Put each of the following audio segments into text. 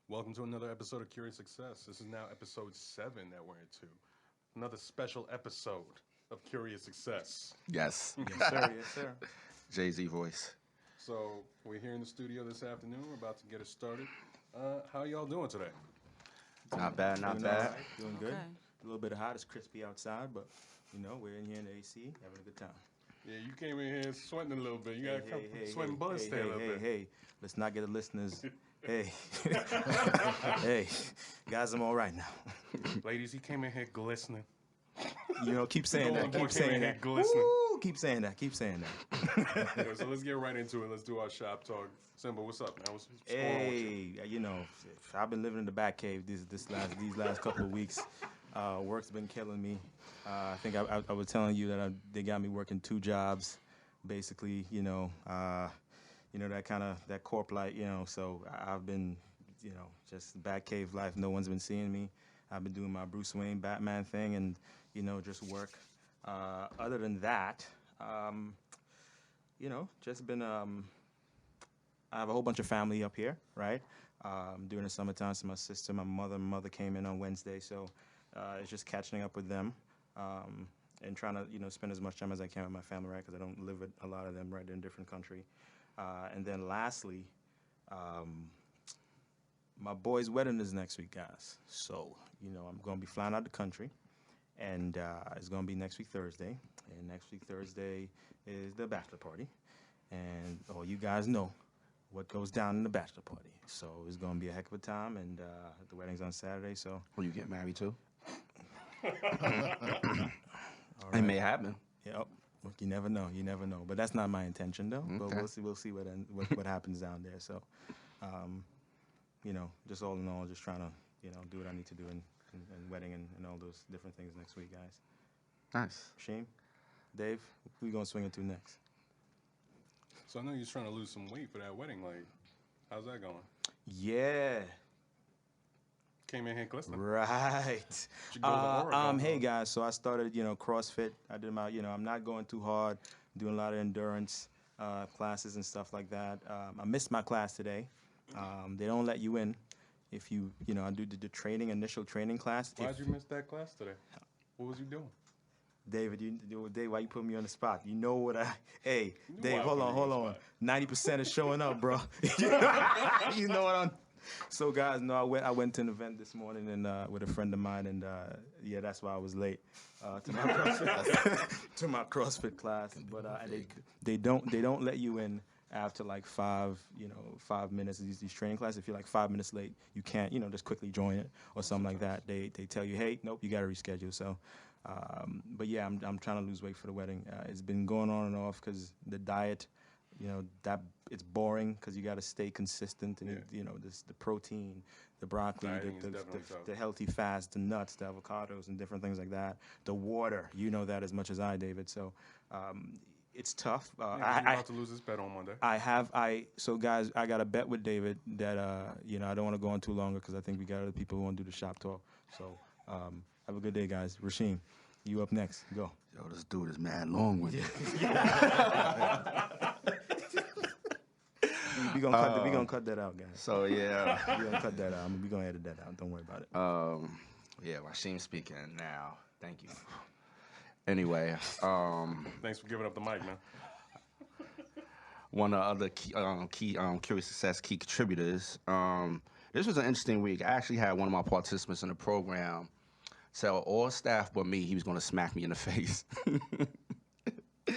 Welcome to another episode of Curious Success. This is now episode 7 that we're into. Another special episode of Curious Success. Yes. Yes, sir. Yes, sir. Jay-Z voice. So we're here in the studio this afternoon. We're about to get it started. How y'all doing today? Not bad, not Doing bad. all right, doing good. Okay. A little bit hot. It's crispy outside, but we're in here in the AC having a good time. Yeah, you came in here sweating a little bit. You got sweating bullets there a little bit. Hey, let's not get the listeners. Hey, hey, guys, I'm all right now. Ladies, he came in here glistening. Keep saying that. Keep saying that. Glistening. Woo, keep saying that. Keep saying that. Yeah, so let's get right into it. Let's do our shop talk. Simba, what's up, man? What's going on with you? Hey, I've been living in the back cave these last couple of weeks. Work's been killing me. I think I was telling you that they got me working 2 jobs, basically. That corp life. So I've been, just back cave life. No one's been seeing me. I've been doing my Bruce Wayne Batman thing, and just work. Other than that, just been. I have a whole bunch of family up here, right? During the summertime, so my sister, my mother came in on Wednesday, so it's just catching up with them and trying to, spend as much time as I can with my family, right? Because I don't live with a lot of them, right? They're in a different country. And then lastly, my boy's wedding is next week, guys. So, I'm going to be flying out the country, and it's going to be next week Thursday. And next week Thursday is the bachelor party. And all you guys know what goes down in the bachelor party. So it's going to be a heck of a time, and the wedding's on Saturday, so. Will you get married too? All It may happen. Yep. Look, you never know. But that's not my intention, though. But Okay. we'll see what happens down there. So, just all in all, just trying to, do what I need to do in wedding and all those different things next week, guys. Nice. Rasheem, Dave, who you going to swing into next? So I know you're trying to lose some weight for that wedding. Like, how's that going? Yeah. Came in here glistening. Right. You go to Oregon, Hey huh? guys, so I started, CrossFit. I did my, I'm not going too hard, doing a lot of endurance classes and stuff like that. I missed my class today. They don't let you in if you, I do the initial training class. Why'd you miss that class today? What was you doing? David, Dave, why you put me on the spot? You know what hey, knew Dave, I hold put on, you on hold the on. 90% is showing up, bro. You know what I'm. So guys, no, I went to an event this morning and with a friend of mine, and that's why I was late to my CrossFit class. But they don't let you in after like 5 minutes of these training classes. If you're like 5 minutes late, you can't just quickly join it or something like that. They tell you, hey, nope, you got to reschedule. So. But yeah, I'm trying to lose weight for the wedding. It's been going on and off because the diet, that it's boring because you got to stay consistent and the protein, the broccoli, Dieting is definitely tough. the healthy fats, the nuts, the avocados, and different things like that. The water, you know that as much as I, David. So it's tough. You're about to lose this bet on Monday. So guys, I got a bet with David that I don't want to go on too longer because I think we got other people who want to do the shop talk. So. Have a good day, guys. Rasheem, you up next. Go. Yo, this dude is mad long with it. We gonna cut that out, guys. So yeah. We gonna cut that out. We gonna edit that out. Don't worry about it. Yeah, Rasheem speaking now. Thank you. Anyway, Thanks for giving up the mic, man. one of the other key Curious Success key contributors. This was an interesting week. I actually had one of my participants in the program tell all staff but me he was going to smack me in the face.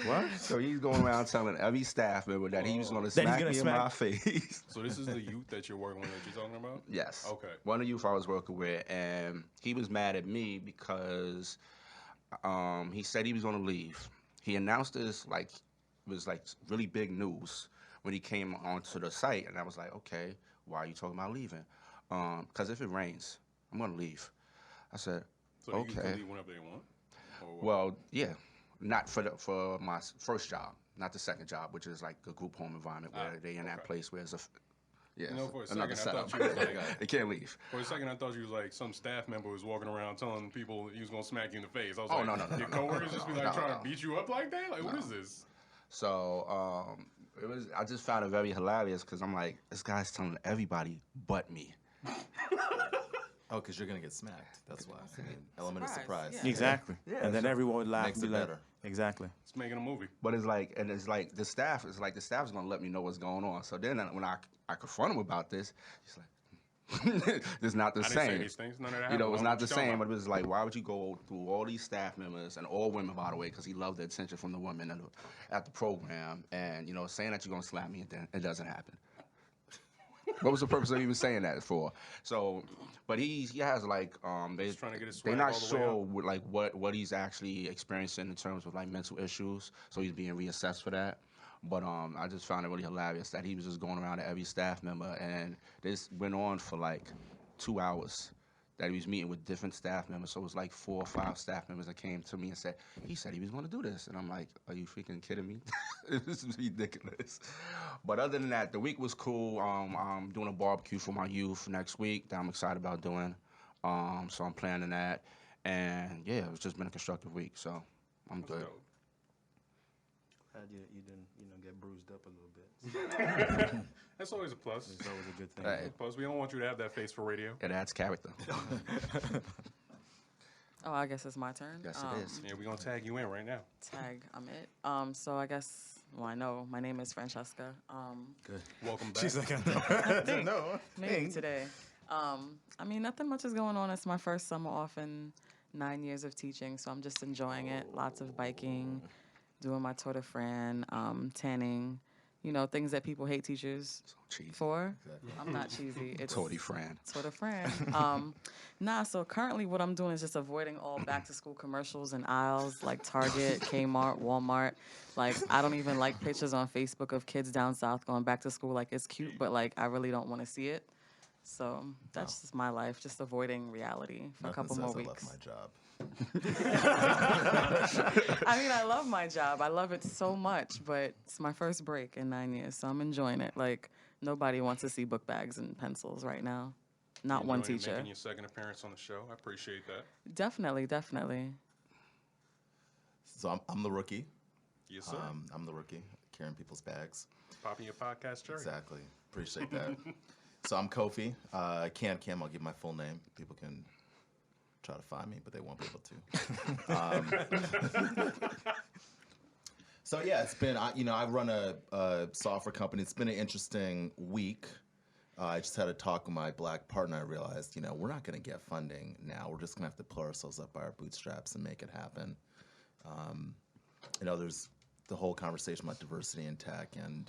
What? So he's going around telling every staff member that he was going to That he's smack gonna me in smack- my face. So this is the youth that you're working with that you're talking about? Yes. Okay. One of the youth I was working with, and he was mad at me because he said he was going to leave. He announced this like it was like really big news when he came onto the site, and I was like, okay, why are you talking about leaving? Because if it rains, I'm going to leave. I said, So you okay. can leave whenever they want? Or what? Well, yeah, not for my first job, not the second job, which is like a group home environment where they in that okay. place where it's You know, for a another second, I setup. thought you was like They can't leave. For a second, I thought you was like some staff member was walking around telling people he was gonna smack you in the face. I was Oh, like, no, your coworkers just be like no, trying no. to beat you up like that? Like, what is this? So it was. I just found it very hilarious because I'm like, this guy's telling everybody but me. Oh, because you're gonna get smacked. That's why. I mean, element of Surprise, surprise. yeah. Exactly. Yeah, And then so- everyone would laugh. Makes and be it like, better. Exactly. It's making a movie. But it's like the staff is like the staff's gonna let me know what's going on. So then when I confront him about this, he's like, it's not the I didn't say same. these things. None of that You know, happened. it's What not the you talking same. about? But it was like, why would you go through all these staff members and all women, by the way, because he loved the attention from the women at the program, and you know, saying that you're gonna slap me, and then it doesn't happen. What was the purpose of even saying that for? So, but he has like He's trying to get his they're swag not all the way sure up. with, like what he's actually experiencing in terms of like mental issues. So he's being reassessed for that. But I just found it really hilarious that he was just going around to every staff member, and this went on for like 2 hours. That he was meeting with different staff members. So it was like 4 or 5 staff members that came to me and said, he said he was going to do this. And I'm like, are you freaking kidding me? This is ridiculous. But other than that, the week was cool. I'm doing a barbecue for my youth next week that I'm excited about doing. So I'm planning that. And yeah, it's just been a constructive week. So I'm That's good. dope. Glad you didn't get bruised up a little bit. That's always a plus. It's always a good thing. Hey, Plus, we don't want you to have that face for radio. it adds character. Oh, I guess it's my turn. Yes, it is. Yeah, we're gonna tag you in right now. Tag, I'm it. So I guess, well, I know my name is Franchesca. Good. Welcome back. She's like, I know. No. Maybe today. I mean, nothing much is going on. It's my first summer off in 9 years of teaching, so I'm just enjoying it. Lots of biking, doing my Tour de France, tanning, you know, things that people hate teachers So cheesy. for. Exactly. I'm not cheesy. It's Totally Fran. Tour de France. So currently what I'm doing is just avoiding all back to school commercials and aisles like Target, Kmart, Walmart. Like, I don't even like pictures on Facebook of kids down south going back to school. Like, it's cute, but like, I really don't want to see it. So that's just my life, just avoiding reality for a Nothing couple says more I weeks. love my job. I mean, I love my job. I love it so much, but it's my first break in 9 years, so I'm enjoying it. Like, nobody wants to see book bags and pencils right now. Not one Enjoying teacher. Making your second appearance on the show. I appreciate that. Definitely, definitely. So I'm the rookie. Yes, sir. I'm the rookie carrying people's bags. Popping your podcast cherry. Exactly. Appreciate that. So I'm Kofi. Cam. I'll give my full name. People can try to find me, but they won't be able to. So yeah, it's been. I run a software company. It's been an interesting week. I just had a talk with my black partner. I realized, we're not going to get funding now. We're just going to have to pull ourselves up by our bootstraps and make it happen. There's the whole conversation about diversity in tech, and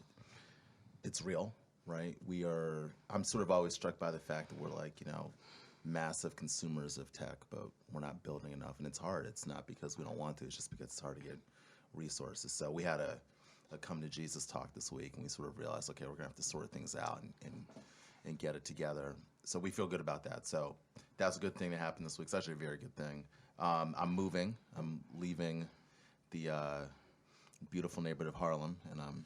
it's real, right? I'm sort of always struck by the fact that we're like, massive consumers of tech, but we're not building enough, and it's hard. It's not because we don't want to, it's just because it's hard to get resources. So we had a come to Jesus talk this week, and we sort of realized, okay, we're gonna have to sort things out and get it together. So we feel good about that. So that's a good thing that happened this week. It's actually a very good thing. I'm moving. I'm leaving the beautiful neighborhood of Harlem, and I'm,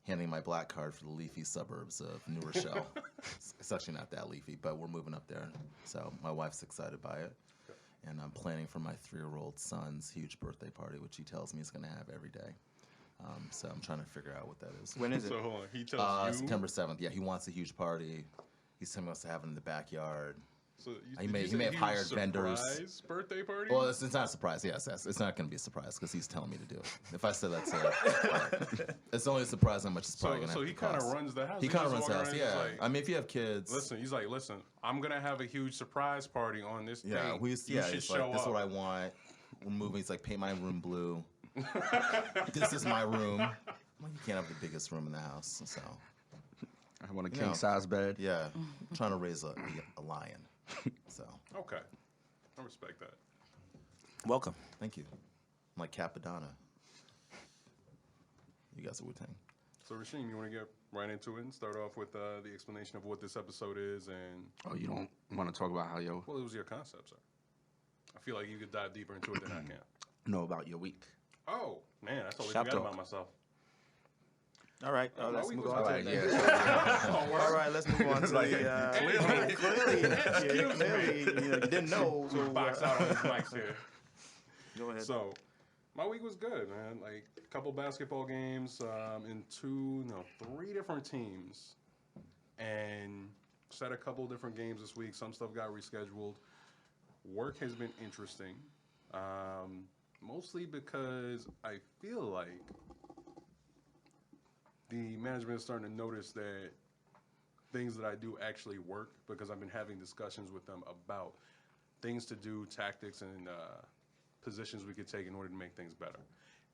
handing my black card for the leafy suburbs of New Rochelle. It's actually not that leafy, but we're moving up there. So my wife's excited by it. And I'm planning for my 3-year-old son's huge birthday party, which he tells me he's going to have every day. So I'm trying to figure out what that is. When is it? So hold on. He tells you. September 7th. Yeah, he wants a huge party. He's telling us to have it in the backyard. So He did may- you he say may have huge hired vendors. surprise birthday party. Well, it's not a surprise. Yes. It's not going to be a surprise because he's telling me to do it. If I said that's it, it's only a surprise how much it's probably going to so have he to kind of cost. runs the house. He kind of just runs the walk house, around, he's yeah. like, I mean, if you have kids. listen, he's like, listen, I'm gonna have a huge surprise party on this Yeah, date. you should he's show like, this is up. what I want. We're moving. He's like, paint my room blue. This is my room. Well, you can't have the biggest room in the house, so I want a king size bed. yeah, I'm trying to raise a lion. So Okay, I respect that. Welcome. thank you. I'm like Capadonna. You guys are Wu-Tang. So Rasheem, you want to get right into it and start off with the explanation of what this episode is and Oh, you don't want to talk about how well, it was your concept, sir. I feel like you could dive deeper into it than I can. know about your week. Oh man, I totally Shop forgot talk. about myself. All right. Let's we move was on all to right, the yeah. All right, let's move on to the. Clearly. Clearly, you didn't know. So Box out on his mics here. go ahead. So, my week was good, man. Like a couple basketball games, and 3 different teams and set a couple different games this week. Some stuff got rescheduled. Work has been interesting, mostly because I feel like the management is starting to notice that things that I do actually work because I've been having discussions with them about things to do, tactics, and positions we could take in order to make things better.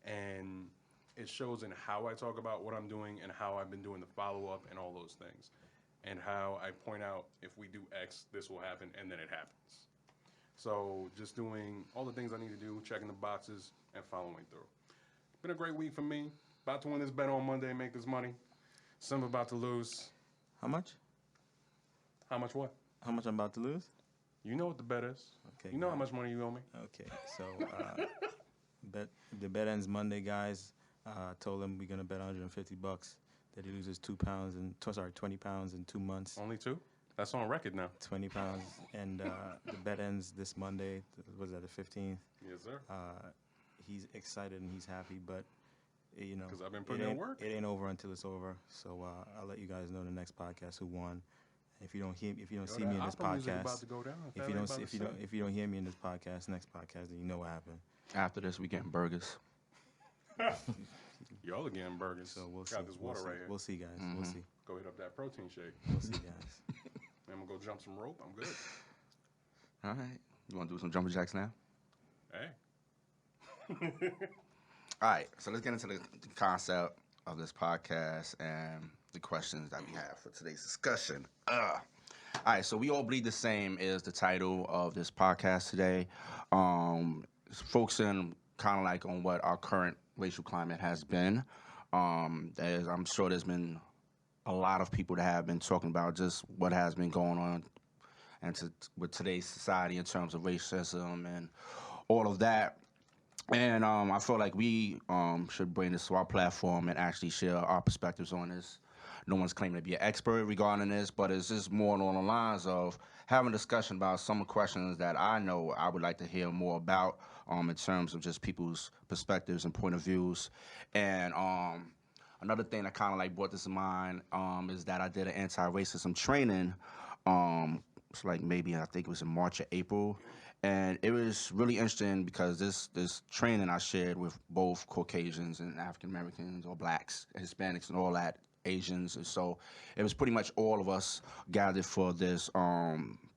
And it shows in how I talk about what I'm doing and how I've been doing the follow-up and all those things. And how I point out, if we do X, this will happen, and then it happens. So just doing all the things I need to do, checking the boxes, and following through. Been a great week for me. About to win this bet on Monday and make this money. Simba about to lose. How much? How much what? How much I'm about to lose? You know what the bet is. Okay. You know how much money you owe me. Okay, so the bet ends Monday, guys. Told him we're gonna bet $150 that he loses 20 pounds in 2 months. Only 2? That's on record now. 20 pounds, and the bet ends this Monday. Was that the 15th? Yes, sir. He's excited and he's happy, but you know, 'Cause I've been putting in work. It ain't over until it's over. So I'll let you guys know the next podcast who won. If you don't see me in this podcast, About to go down. if you don't hear me in this podcast, next podcast, then you know what happened. After this, we getting burgers. Y'all are getting burgers. So we'll Got see. this water right here. We'll see, guys. We'll see. Go hit up that protein shake. We'll see, guys. I'm gonna go jump some rope. I'm good. All right. You want to do some jumping jacks now? Hey. All right. So let's get into the concept of this podcast and the questions that we have for today's discussion. All right. So we all bleed the same is the title of this podcast today. It's focusing kind of like on what our current racial climate has been. I'm sure there's been a lot of people that have been talking about just what has been going on and with today's society in terms of racism and all of that. And I feel like we should bring this to our platform and actually share our perspectives on this. No one's claiming to be an expert regarding this, but it's just more along the lines of having a discussion about some questions that I know I would like to hear more about in terms of just people's perspectives and point of views. And another thing that kind of like brought this to mind is that I did an anti-racism training. It's like maybe I think it was in March or April. And it was really interesting because this training I shared with both Caucasians and African Americans or blacks, Hispanics and all that, Asians. And so it was pretty much all of us gathered for this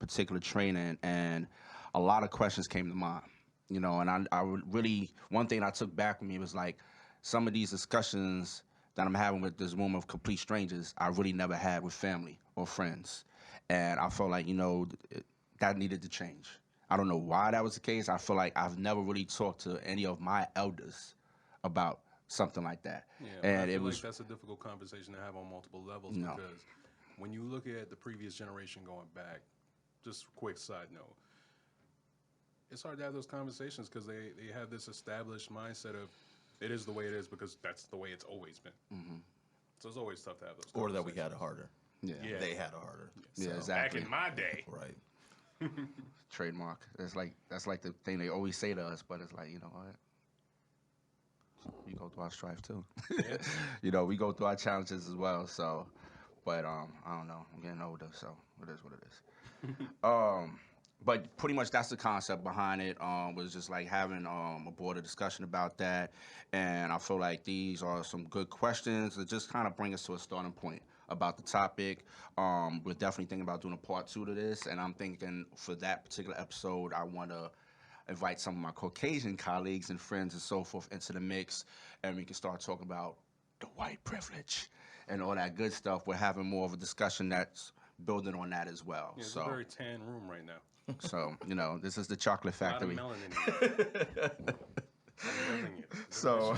particular training, and a lot of questions came to mind. You know, and I would really, one thing I took back with me was like some of these discussions that I'm having with this room of complete strangers, I really never had with family or friends. And I felt like, you know, that needed to change. I don't know why that was the case. I feel like I've never really talked to any of my elders about something like that. Yeah, and I feel it was like that's a difficult conversation to have on multiple levels because when you look at the previous generation going back, just quick side note, it's hard to have those conversations because they have this established mindset of it is the way it is because that's the way it's always been. Mm-hmm. So it's always tough to have those Or conversations. that we had it harder. Yeah. They had it harder. Yeah, So, exactly. Back in my day. Right. Trademark. That's like the thing they always say to us, but it's like, you know what? We go through our strife too. Yeah. You know, we go through our challenges as well. So, but I don't know. I'm getting older, so it is what it is. But pretty much that's the concept behind it. Was just like having a board of discussion about that, and I feel like these are some good questions that just kind of bring us to a starting point about the topic. We're definitely thinking about doing a part 2 to this, and I'm thinking for that particular episode, I want to invite some of my Caucasian colleagues and friends and so forth into the mix, and we can start talking about the white privilege and all that good stuff. We're having more of a discussion that's building on that as well. Yeah, it's so, a very tan room right now. so you know, this is the chocolate factory. A lot of melanin in it. I'm loving it. So,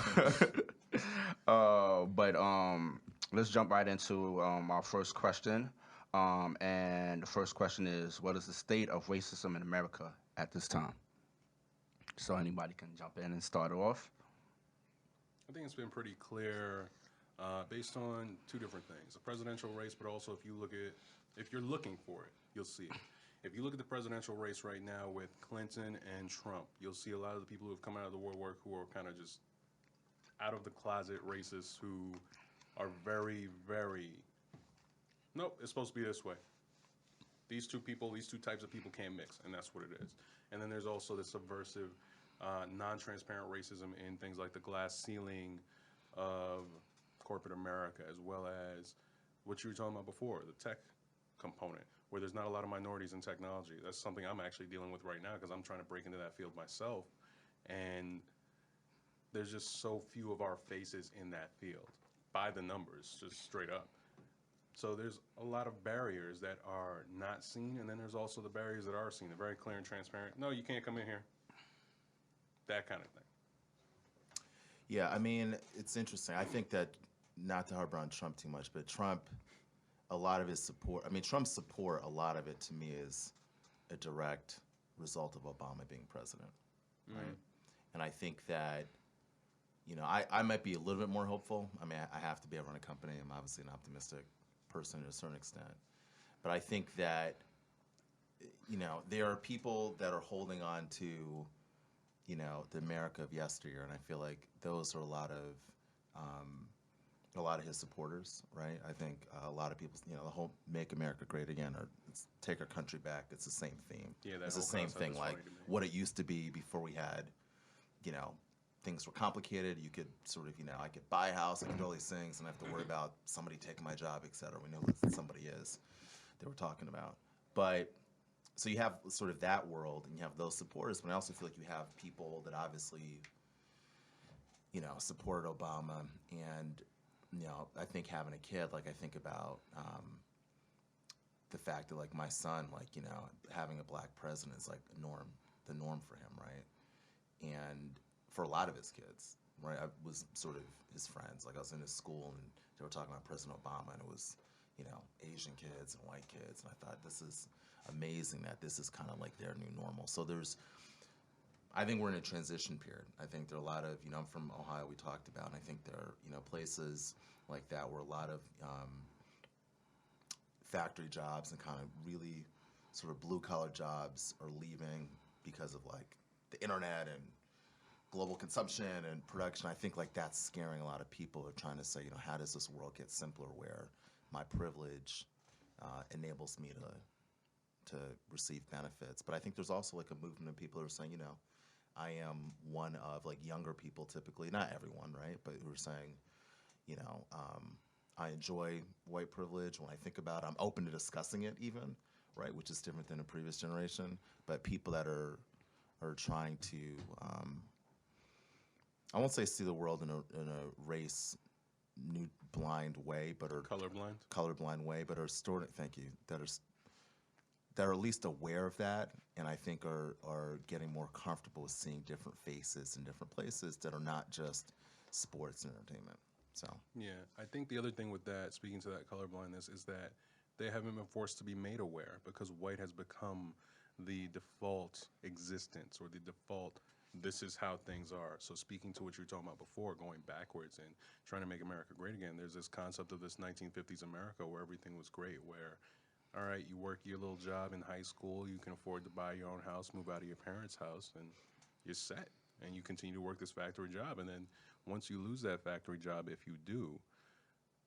let's jump right into our first question. And the first question is, what is the state of racism in America at this time? So anybody can jump in and start off. I think it's been pretty clear based on 2 different things. The presidential race, but also if you're looking for it, you'll see it. If you look at the presidential race right now with Clinton and Trump, you'll see a lot of the people who have come out of the woodwork who are kind of just out of the closet racists who are very, very nope, it's supposed to be this way. These two types of people can't mix, and that's what it is. And then there's also the subversive, non-transparent racism in things like the glass ceiling of corporate America, as well as what you were talking about before, the tech component, where there's not a lot of minorities in technology. That's something I'm actually dealing with right now because I'm trying to break into that field myself, and there's just so few of our faces in that field, by the numbers, just straight up. So there's a lot of barriers that are not seen, and then there's also the barriers that are seen. They're very clear and transparent. No, you can't come in here. That kind of thing. Yeah, I mean, it's interesting. I think that, not to harp on Trump too much, but Trump, a lot of his support, I mean, Trump's support, a lot of it to me is a direct result of Obama being president, right? And I think that, you know, I might be a little bit more hopeful. I mean, I have to be. I run a company. I'm obviously an optimistic person to a certain extent. But I think that, you know, there are people that are holding on to, you know, the America of yesteryear, and I feel like those are a lot of his supporters, right? I think a lot of people, you know, the whole "Make America Great Again" or "Take Our Country Back." It's the same theme. Yeah, that it's the whole same concept thing, is like funny to me. what it used to be before we had, you know, things were complicated. You could sort of, you know, I could buy a house, I could do all these things, and I have to worry about somebody taking my job, et cetera. We know who somebody is they were talking about. But so you have sort of that world, and you have those supporters, but I also feel like you have people that obviously, you know, supported Obama. And, you know, I think having a kid, like I think about the fact that, like, my son, like, you know, having a black president is like the norm for him, right? And for a lot of his kids, right? I was sort of his friends. Like, I was in his school, and they were talking about President Obama, and it was, you know, Asian kids and white kids. And I thought, this is amazing that this is kind of like their new normal. So I think we're in a transition period. I think there are a lot of, you know, I'm from Ohio, we talked about, and I think there are, you know, places like that where a lot of factory jobs and kind of really sort of blue-collar jobs are leaving because of, like, the internet and global consumption and production. I think, like, that's scaring a lot of people who are trying to say, you know, how does this world get simpler where my privilege enables me to receive benefits. But I think there's also, like, a movement of people who are saying, you know, I am one of, like, younger people typically, not everyone, right, but who are saying, you know, I enjoy white privilege. When I think about it, I'm open to discussing it even, right, which is different than a previous generation. But people that are trying to, I won't say see the world in a race new blind way, but are colorblind way, but are thank you, that are at least aware of that, and I think are getting more comfortable with seeing different faces in different places that are not just sports and entertainment. So yeah, I think the other thing with that, speaking to that colorblindness, is that they haven't been forced to be made aware because white has become the default existence or the default. This is how things are. So speaking to what you were talking about before, going backwards and trying to make America great again, there's this concept of this 1950s America where everything was great, where, all right, you work your little job in high school, you can afford to buy your own house, move out of your parents' house, and you're set. And you continue to work this factory job. And then once you lose that factory job, if you do,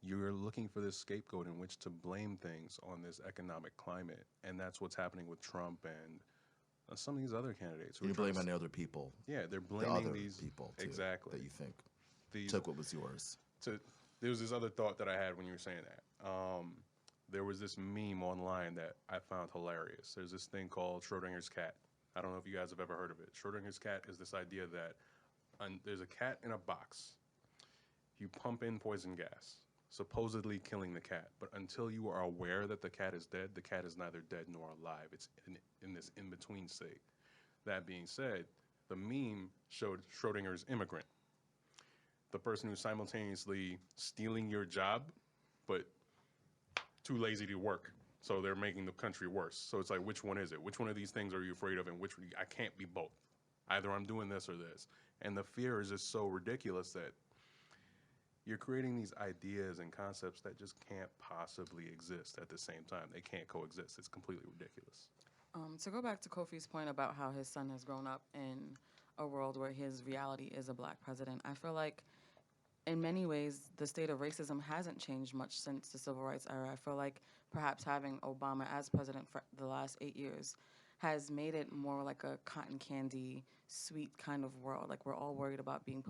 you're looking for this scapegoat in which to blame things on this economic climate. And that's what's happening with Trump and some of these other candidates. you blame on the other people. Yeah, they're The blaming other these people too, exactly that you think these, took what was yours. There was this other thought that I had when you were saying that. There was this meme online that I found hilarious. There's this thing called Schrodinger's cat. I don't know if you guys have ever heard of it. Schrodinger's cat is this idea that there's a cat in a box. You pump in poison gas, supposedly killing the cat. But until you are aware that the cat is dead, the cat is neither dead nor alive. It's in this in-between state. That being said, the meme showed Schrodinger's immigrant, the person who's simultaneously stealing your job, but too lazy to work. So they're making the country worse. So it's like, which one is it? Which one of these things are you afraid of? And which I can't be both. Either I'm doing this or this. And the fear is just so ridiculous that you're creating these ideas and concepts that just can't possibly exist at the same time. They can't coexist. It's completely ridiculous. To go back to Kofi's point about how his son has grown up in a world where his reality is a black president, I feel like in many ways, the state of racism hasn't changed much since the civil rights era. I feel like perhaps having Obama as president for the last 8 years has made it more like a cotton candy, sweet kind of world. Like we're all worried about being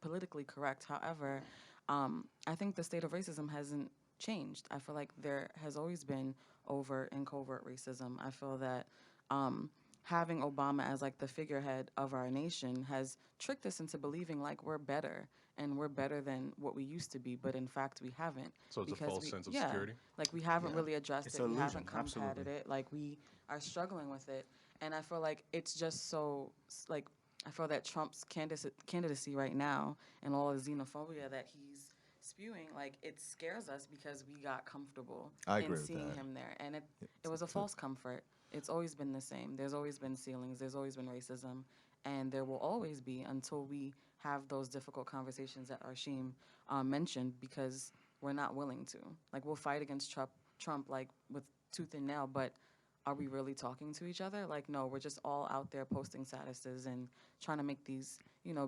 politically correct. However, I think the state of racism hasn't changed. I feel like there has always been overt and covert racism. I feel that having Obama as like the figurehead of our nation has tricked us into believing like we're better and we're better than what we used to be, but in fact we haven't. So it's a because false sense of security? Like we haven't really addressed It's it. an We illusion, haven't combated absolutely. it. Like we are struggling with it. And I feel like it's just so like I feel that Trump's candidacy right now and all the xenophobia that he's spewing, like it scares us because we got comfortable I in agree with seeing that. him there. And it was a false comfort. It's always been the same. There's always been ceilings. There's always been racism. And there will always be until we have those difficult conversations that Rasheem mentioned because we're not willing to. Like we'll fight against Trump like with tooth and nail, but are we really talking to each other? Like, no, we're just all out there posting statuses and trying to make these,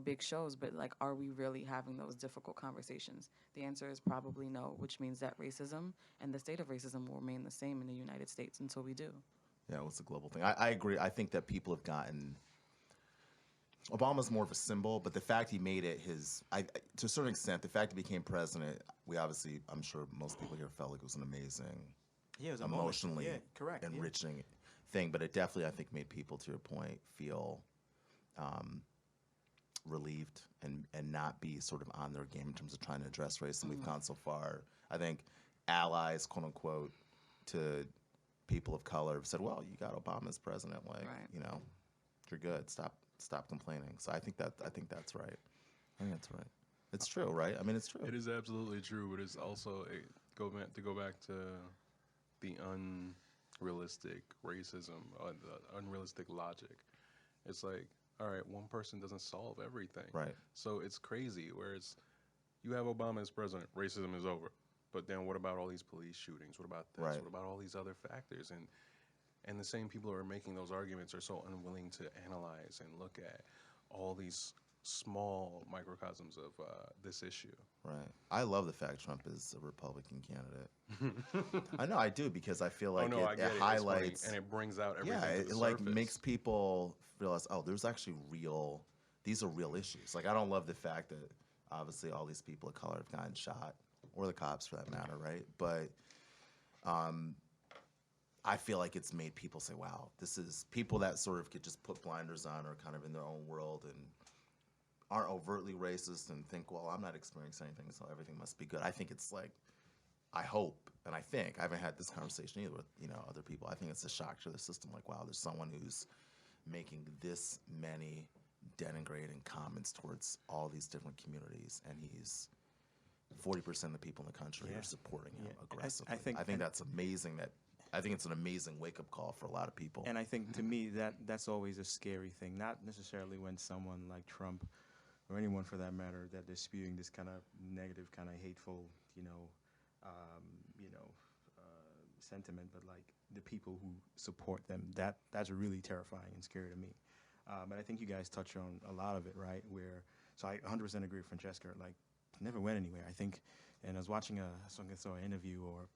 big shows. But like, are we really having those difficult conversations? The answer is probably no, which means that racism and the state of racism will remain the same in the United States until we do. Yeah, it's a global thing. I agree. I think that people have gotten. Obama's more of a symbol, but the fact he made it to a certain extent, the fact he became president, we obviously, I'm sure most people here felt like it was an amazing, Yeah, it was a moment. emotionally Yeah, correct, yeah. enriching thing. But it definitely, I think, made people, to your point, feel relieved and not be sort of on their game in terms of trying to address race. And we've gone so far. I think allies, quote unquote, to people of color have said, well, you got Obama as president, like, Right. you're good. Stop complaining. So I think that's right. I think that's right. It's true, right? I mean, it's true. It is absolutely true, but it's also go back to the unrealistic racism, the unrealistic logic. It's like, all right, one person doesn't solve everything. Right. So it's crazy where you have Obama as president, racism is over. But then what about all these police shootings? What about this? Right. What about all these other factors? And the same people who are making those arguments are so unwilling to analyze and look at all these small microcosms of this issue. Right. I love the fact Trump is a Republican candidate. I know, I do, because I feel like I get it it. highlights. It's funny, and it brings out everything. Yeah, to it the like surface. makes people realize, oh, there's actually these are real issues. Like, I don't love the fact that obviously all these people of color have gotten shot, or the cops for that matter, right? But I feel like it's made people say, wow, this is people that sort of could just put blinders on or kind of in their own world and aren't overtly racist and think, well, I'm not experiencing anything, so everything must be good. I think it's like, I hope, and I haven't had this conversation either with, other people. I think it's a shock to the system. Like, wow, there's someone who's making this many denigrating comments towards all these different communities, and he's 40% of the people in the country are supporting him aggressively. I think that's amazing. I think it's an amazing wake-up call for a lot of people. And I think, to me, that's always a scary thing. Not necessarily when someone like Trump, or anyone for that matter, that they're spewing this kind of negative, kind of hateful, sentiment, but like the people who support them, that's really terrifying and scary to me. But I think you guys touch on a lot of it, right? So I 100% agree with Franchesca. Like, never went anywhere. I think, and I was watching an interview, or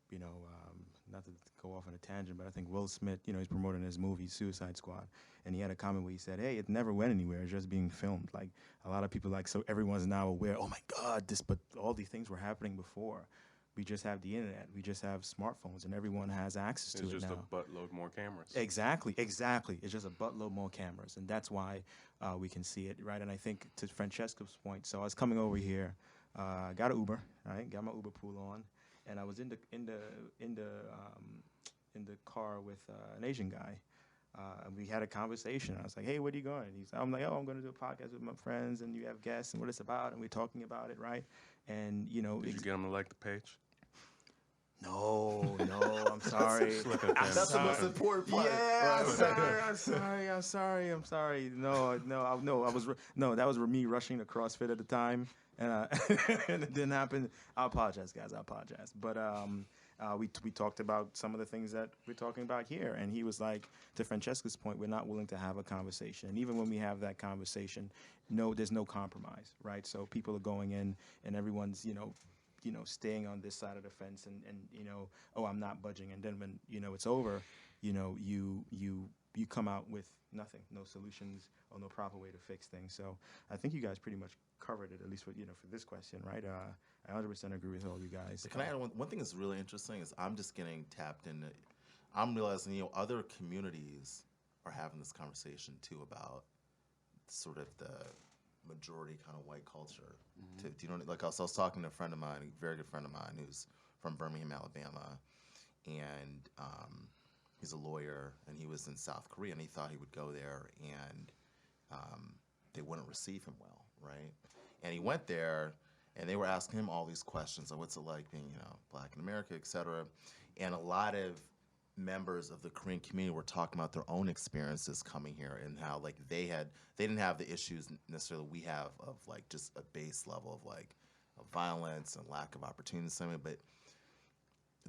not to go off on a tangent, but I think Will Smith, he's promoting his movie Suicide Squad, and he had a comment where he said, "Hey, it never went anywhere. It's just being filmed." Like, a lot of people, like, so everyone's now aware. Oh my God, but all these things were happening before. We just have the internet. We just have smartphones, and everyone has access to It's it just now. a buttload more cameras. Exactly. It's just a buttload more cameras, and that's why we can see it, right? And I think, to Francesca's point, so I was coming over here, got an Uber, right? Got my Uber pool on, and I was in the car with an Asian guy. And we had a conversation. I was like, "Hey, where are you going?" I'm like, "Oh, I'm going to do a podcast with my friends, and you have guests, and what it's about, and we're talking about it, right?" And Did you get them to like the page? No, I'm sorry. That's the most important part. Yeah, I'm sorry. No, that was me rushing to CrossFit at the time, and and it didn't happen. I apologize, guys. But We talked about some of the things that we're talking about here, and he was like, to Francesca's point, we're not willing to have a conversation. And even when we have that conversation, no, there's no compromise, right? So people are going in, and everyone's staying on this side of the fence, and oh, I'm not budging. And then when it's over, you come out with nothing, no solutions or no proper way to fix things. So I think you guys pretty much covered it, at least for this question, right? I 100% agree with all you guys. Can I add one thing that's really interesting is I'm just getting tapped into. I'm realizing other communities are having this conversation too about sort of the majority kind of white culture. Do you know? Like I was talking to a friend of mine, a very good friend of mine, who's from Birmingham, Alabama, and he's a lawyer, and he was in South Korea, and he thought he would go there, and they wouldn't receive him well, right? And he went there, and they were asking him all these questions, like what's it like being, black in America, et cetera. And a lot of members of the Korean community were talking about their own experiences coming here and how like they didn't have the issues necessarily we have of like just a base level of like of violence and lack of opportunity and something, but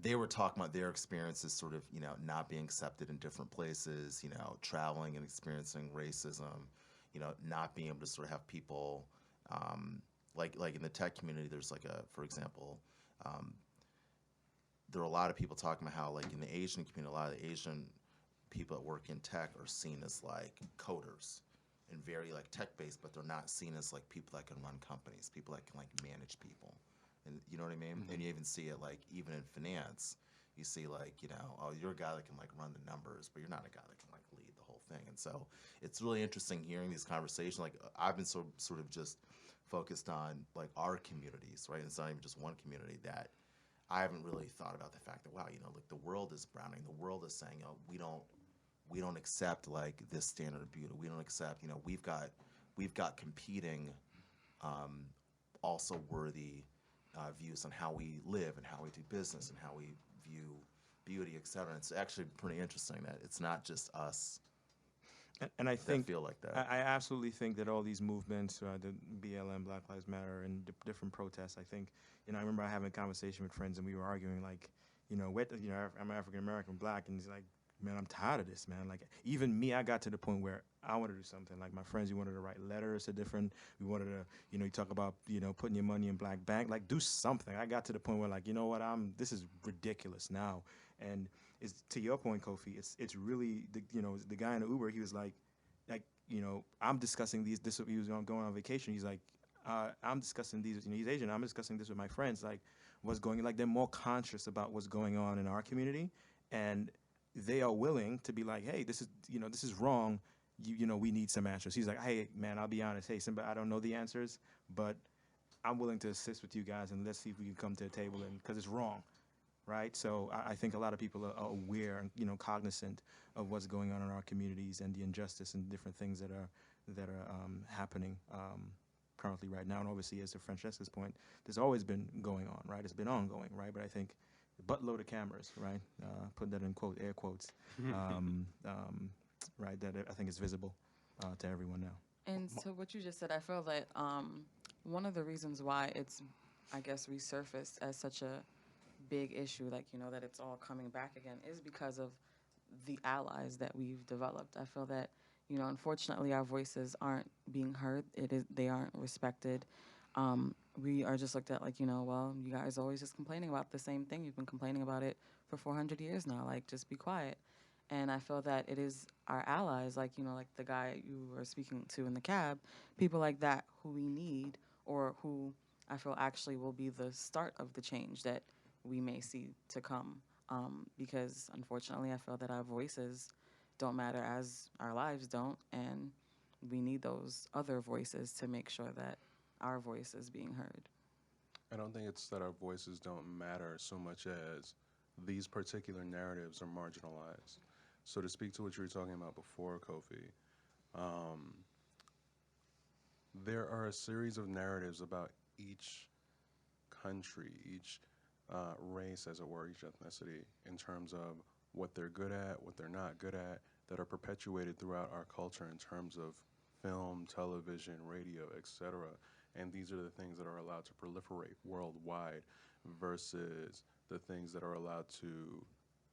they were talking about their experiences sort of, not being accepted in different places, traveling and experiencing racism, not being able to sort of have people, like in the tech community, there's like for example, there are a lot of people talking about how like in the Asian community, a lot of the Asian people that work in tech are seen as like coders and very like tech-based, but they're not seen as like people that can run companies, people that can like manage people. And you know what I mean? And you even see it like even in finance, you see like, oh, you're a guy that can like run the numbers, but you're not a guy that can like lead the whole thing. And so it's really interesting hearing these conversations. Like I've been sort of just focused on like our communities, right? And it's not even just one community that I haven't really thought about the fact that, wow, like the world is browning. The world is saying, we don't accept like this standard of beauty. We don't accept, we've got competing, also worthy views on how we live and how we do business and how we view beauty, et cetera. It's actually pretty interesting that it's not just us. And I think feel like that. I absolutely think that all these movements, the BLM, Black Lives Matter, and different protests. I think, I remember having a conversation with friends, and we were arguing like, I'm African American, black, and he's like, man, I'm tired of this, man. Like even me, I got to the point where I wanted to do something. Like my friends, we wanted to write letters to different. We wanted to, you talk about, putting your money in black bank. Like do something. I got to the point where like, this is ridiculous now. And it's to your point, Kofi. It's really the guy in the Uber. He was like, I'm discussing these. He was going on vacation. He's like, I'm discussing these. He's Asian. I'm discussing this with my friends. Like, what's going? Like, they're more conscious about what's going on in our community, and they are willing to be like, hey, this is wrong. We need some answers. He's like, hey, man, I'll be honest. Hey, Simba, I don't know the answers, but I'm willing to assist with you guys, and let's see if we can come to a table, and because it's wrong. Right, so I think a lot of people are aware and cognizant of what's going on in our communities and the injustice and different things that are happening currently right now. And obviously, as to Francesca's point, there's always been going on, right? It's been ongoing, right? But I think buttload of cameras, right? Put that in air quotes, right? That I think is visible to everyone now. And to what you just said, I feel that one of the reasons why it's, I guess, resurfaced as such a big issue, like, that it's all coming back again, is because of the allies that we've developed. I feel that, unfortunately, our voices aren't being heard. They aren't respected. We are just looked at like, well, you guys are always just complaining about the same thing. You've been complaining about it for 400 years now. Like, just be quiet. And I feel that it is our allies, like, like the guy you were speaking to in the cab, people like that who we need, or who I feel actually will be the start of the change that we may see to come, because unfortunately I feel that our voices don't matter as our lives don't, and we need those other voices to make sure that our voice is being heard. I don't think it's that our voices don't matter so much as these particular narratives are marginalized. So to speak to what you were talking about before, Kofi, there are a series of narratives about each country, each race, as it were, each ethnicity, in terms of what they're good at, what they're not good at, that are perpetuated throughout our culture in terms of film, television, radio, etc. and these are the things that are allowed to proliferate worldwide versus the things that are allowed to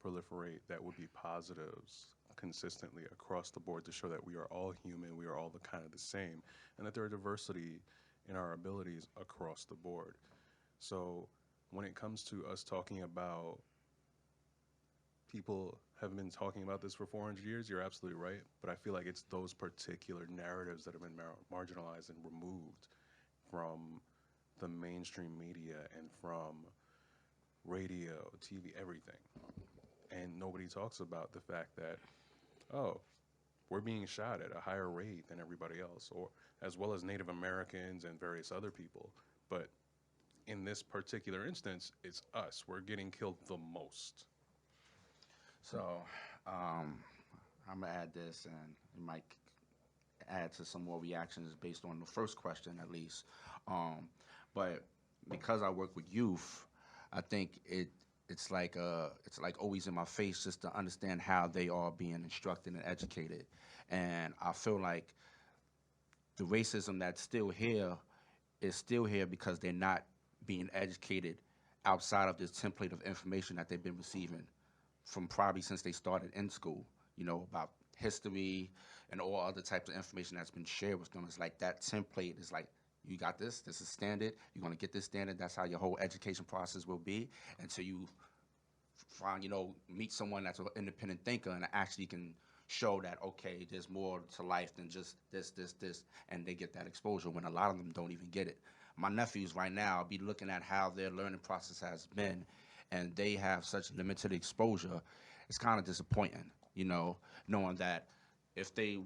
proliferate that would be positives consistently across the board to show that we are all human, we are all the kind of the same, and that there are diversity in our abilities across the board. So when it comes to us talking about people have been talking about this for 400 years, you're absolutely right. But I feel like it's those particular narratives that have been marginalized and removed from the mainstream media and from radio, TV, everything. And nobody talks about the fact that, oh, we're being shot at a higher rate than everybody else, or as well as Native Americans and various other people. But in this particular instance, it's us. We're getting killed the most. So I'm gonna add this, and it might add to some more reactions based on the first question, at least. But because I work with youth, I think it's like always in my face just to understand how they are being instructed and educated, and I feel like the racism that's still here is still here because they're not being educated outside of this template of information that they've been receiving from probably since they started in school, about history and all other types of information that's been shared with them. It's like that template is like, you got this is standard, you're gonna get this standard, that's how your whole education process will be until you find, meet someone that's an independent thinker and actually can show that, okay, there's more to life than just this, and they get that exposure when a lot of them don't even get it. My nephews right now, I'll be looking at how their learning process has been, and they have such limited exposure. It's kind of disappointing, knowing that if they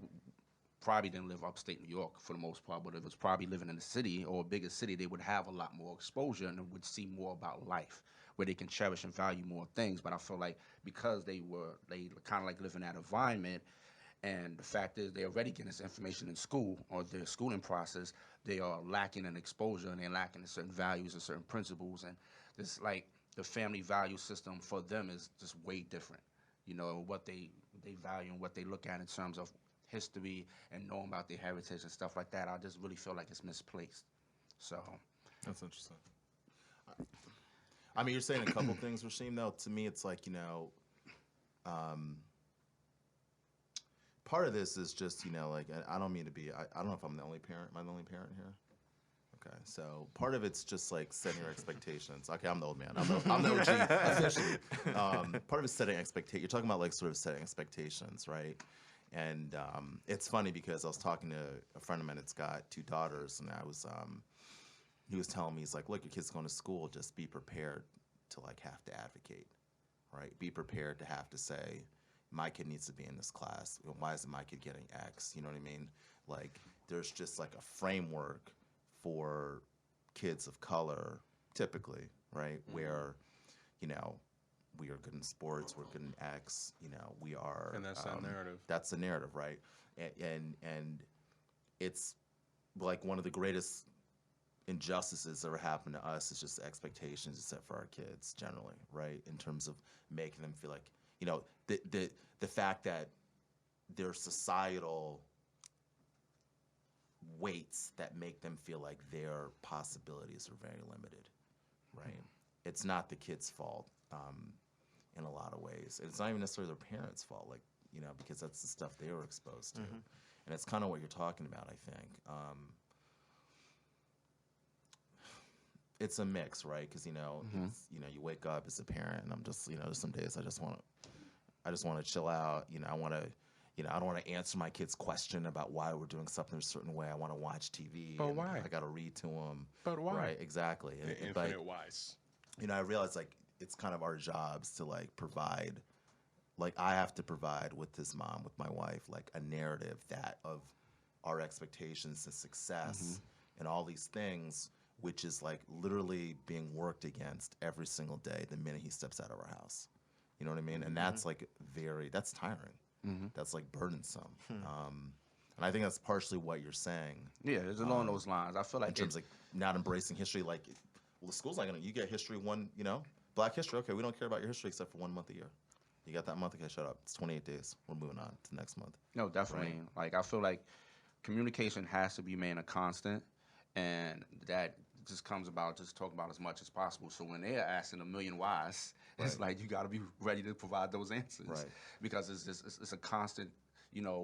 probably didn't live upstate New York for the most part, but if it was probably living in a city or a bigger city, they would have a lot more exposure and would see more about life, where they can cherish and value more things. But I feel like because they kind of like live in that environment, and the fact is they're already getting this information in school or their schooling process, they are lacking in exposure and they're lacking in certain values and certain principles. And this, like, the family value system for them is just way different. What they value and what they look at in terms of history and knowing about their heritage and stuff like that, I just really feel like it's misplaced. So that's interesting. I mean, you're saying a couple things, Rasheem, though. To me, it's like, part of this is just, like, I don't mean to be, I don't know if I'm the only parent. Am I the only parent here? Okay, so part of it's just like setting your expectations. Okay, I'm the old man. I'm the OG officially. Part of it's setting expectations. You're talking about like sort of setting expectations, right? And it's funny because I was talking to a friend of mine that's got 2 daughters, and he was telling me, he's like, look, your kid's going to school, just be prepared to like have to advocate, right? Be prepared to have to say, my kid needs to be in this class. Why isn't my kid getting X? You know what I mean? Like, there's just like a framework for kids of color, typically, right? Mm-hmm. Where, we are good in sports, we're good in X, we are. And that's that narrative. That's the narrative, right? And it's like one of the greatest injustices that ever happened to us is just the expectations set for our kids generally, right? In terms of making them feel like, the fact that there's societal weights that make them feel like their possibilities are very limited, right? Mm-hmm. It's not the kid's fault in a lot of ways. It's not even necessarily their parents' fault, like, because that's the stuff they were exposed to. Mm-hmm. And it's kind of what you're talking about, I think. It's a mix, right? Because, mm-hmm. You wake up as a parent, and I'm just, there's some days I just want to chill out. I don't want to answer my kid's question about why we're doing something a certain way. I want to watch TV. But why? I got to read to them. But why? Right, exactly. The infinite whys. I realize, like, it's kind of our jobs to, like, provide. Like, I have to provide with this mom, with my wife, like, a narrative of our expectations to success mm-hmm. and all these things, which is, like, literally being worked against every single day the minute he steps out of our house. You know what I mean? And that's, like, that's tiring. Mm-hmm. That's, like, burdensome. And I think that's partially what you're saying. Yeah, it's along those lines. I feel like in terms of not embracing history, like, well, the school's not going to, you get history Black history, okay, we don't care about your history except for 1 month a year. You got that month, okay, shut up. It's 28 days. We're moving on to next month. No, definitely. Right? Like, I feel like communication has to be made a constant, and that just comes about just talk about as much as possible. So when they're asking a million whys, it's Right. like you got to be ready to provide those answers, Right. because it's a constant,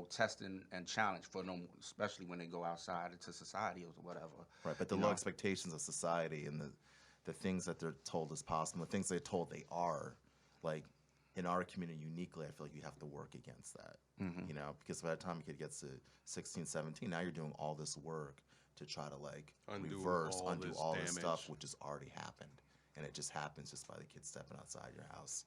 testing and challenge for them, especially when they go outside into society or whatever. Right, but the you low know? expectations of society and the things that they're told is possible, the things they're told they are, like in our community uniquely, I feel like you have to work against that. Because by the time a kid gets to 16, 17, now you're doing all this work to try to like Undo undo this all this stuff damage. which has already happened, and it just happens just by the kid stepping outside your house.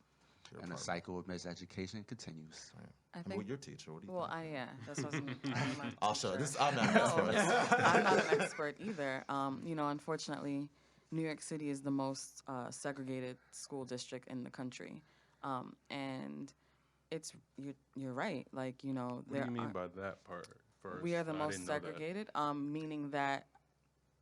You're a And the part of it. cycle of miseducation continues. Right. I mean, think. well, you're a teacher. What do you Well, think? that's what I'm a I'll show teacher. this. I'm not an No, expert. I'm not an expert either. Unfortunately, New York City is the most segregated school district in the country, and you're right. Like What do there you mean are, by that part first? we are the I most didn't know that. segregated, meaning that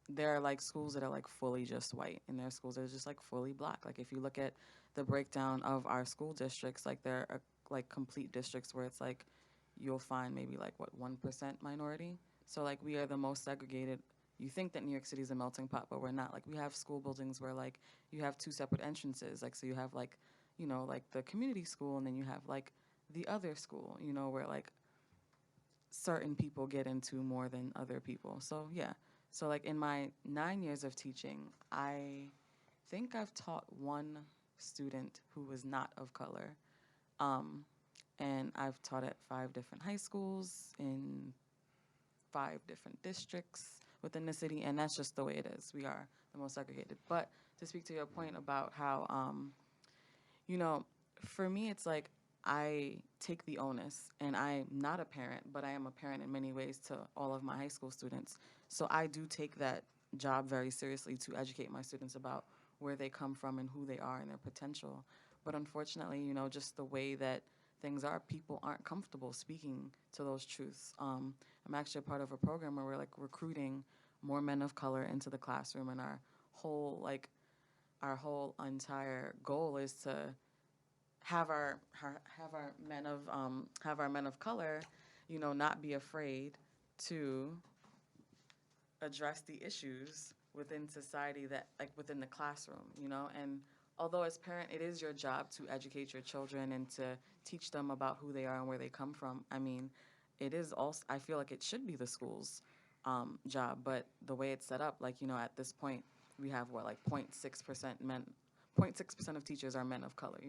there are like schools that are like fully just white, and there are schools that are just like fully black. Like if you look at the breakdown of our school districts, like there are like complete districts where it's like you'll find maybe like 1% minority. So like we are the most segregated. You think that New York City is a melting pot, but we're not. Like we have school buildings where like you have two separate entrances. Like so you have like like the community school, and then you have like the other school. Where like certain people get into more than other people. So yeah. So like in my 9 years of teaching, I think I've taught one student who was not of color. And I've taught at 5 different high schools in 5 different districts within the city, and that's just the way it is. We are the most segregated. But to speak to your point about how, for me, it's like I take the onus, and I'm not a parent, but I am a parent in many ways to all of my high school students. So I do take that job very seriously to educate my students about where they come from and who they are and their potential. But unfortunately, just the way that things are, people aren't comfortable speaking to those truths. I'm actually a part of a program where we're like recruiting more men of color into the classroom, and our whole entire goal is to have our men of color, not be afraid to address the issues within society that like within the classroom, and although as parent it is your job to educate your children and to teach them about who they are and where they come from. I mean, it is also, I feel like it should be the school's job, but the way it's set up, like at this point we have like 0.6% men, 0.6% of teachers are men of color,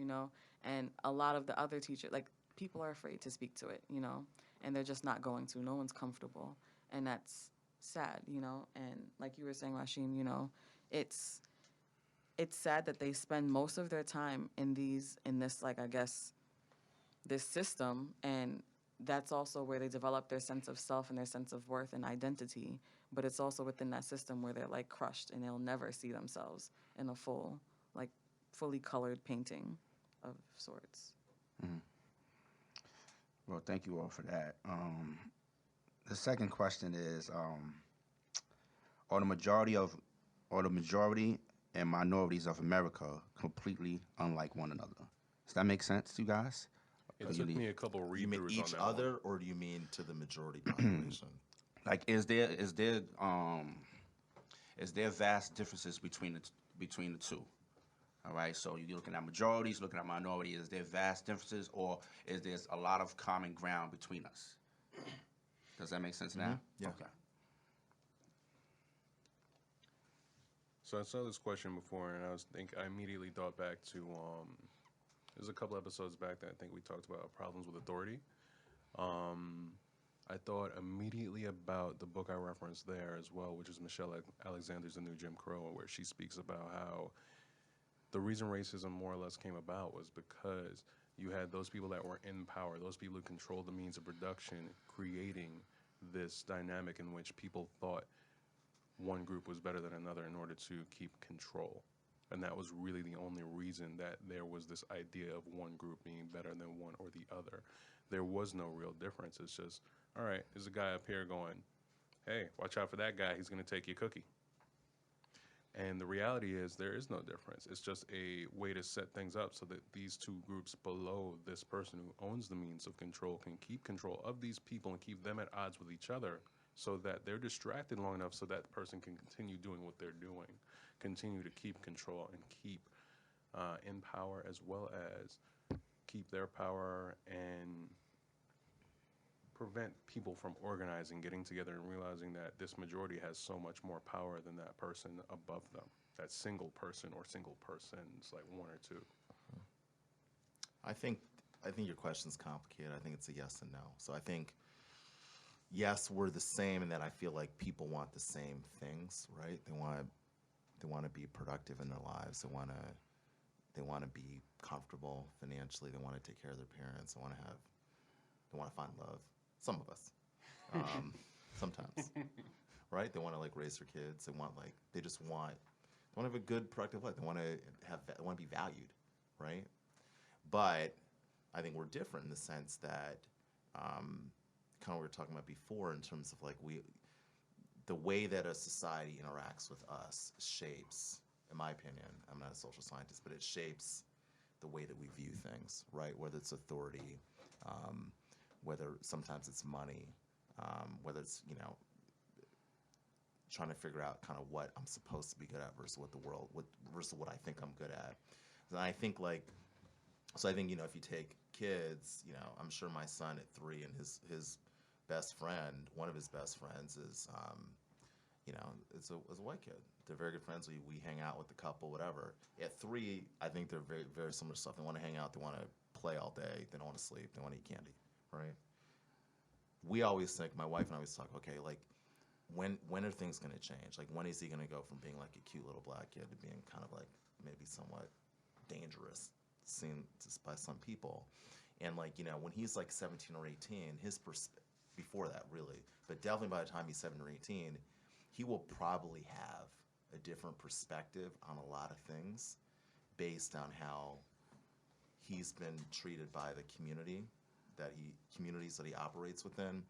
and a lot of the other teachers, like people are afraid to speak to it, and they're just not going to. No one's comfortable, and that's sad, and like you were saying, Rasheem, it's sad that they spend most of their time in this like I guess this system, and that's also where they develop their sense of self and their sense of worth and identity, but it's also within that system where they're like crushed and they'll never see themselves in a fully colored painting of sorts. Well, thank you all for that. The second question is, are the majority and minorities of America completely unlike one another? Does that make sense to you guys? It took me a couple You mean read-throughs each on that other, one. or do you mean to the majority population? Like, is there vast differences between the two? All right, so you're looking at majorities, looking at minorities. Is there vast differences, or is there a lot of common ground between us? Does that make sense now? Yeah. Okay. So I saw this question before, and I immediately thought back to there's a couple episodes back that I think we talked about problems with authority. I thought immediately about the book I referenced there as well, which is Michelle Alexander's The New Jim Crow, where she speaks about how the reason racism more or less came about was because you had those people that were in power, those people who controlled the means of production, creating this dynamic in which people thought one group was better than another in order to keep control. And that was really the only reason that there was this idea of one group being better than one or the other. There was no real difference. It's just, all right, there's a guy up here going, hey, watch out for that guy. He's going to take your cookie. And the reality is there is no difference. It's just a way to set things up so that these two groups below this person who owns the means of control can keep control of these people and keep them at odds with each other so that they're distracted long enough so that person can continue doing what they're doing, continue to keep control and keep in power, as well as keep their power and prevent people from organizing, getting together, and realizing that this majority has so much more power than that person above them. That single person or single persons, like one or two. I think your question's complicated. I think it's a yes and no. So I think yes, we're the same in that I feel like people want the same things, right? They want to be productive in their lives. They want to be comfortable financially. They want to take care of their parents. They want to find love. Some of us, sometimes, right? They want to like raise their kids. They want to have a good productive life. They want to be valued, right? But I think we're different in the sense that kind of what we were talking about before in terms of like the way that a society interacts with us shapes, in my opinion, I'm not a social scientist, but it shapes the way that we view things, right? Whether it's authority, whether sometimes it's money, whether it's, trying to figure out kind of what I'm supposed to be good at versus versus what I think I'm good at. And I think if you take kids, I'm sure my son at 3 and his best friend, one of his best friends is, it's a white kid. They're very good friends. We hang out with the couple, whatever. At 3, I think they're very, very similar stuff. They want to hang out. They want to play all day. They don't want to sleep. They want to eat candy, right? We always think, my wife and I always talk, okay, like, when are things going to change? Like, when is he going to go from being like a cute little black kid to being kind of like maybe somewhat dangerous seen by some people? And like, when he's like 17 or 18, before that really, but definitely by the time he's 17 or 18, he will probably have a different perspective on a lot of things based on how he's been treated by the communities that he operates within,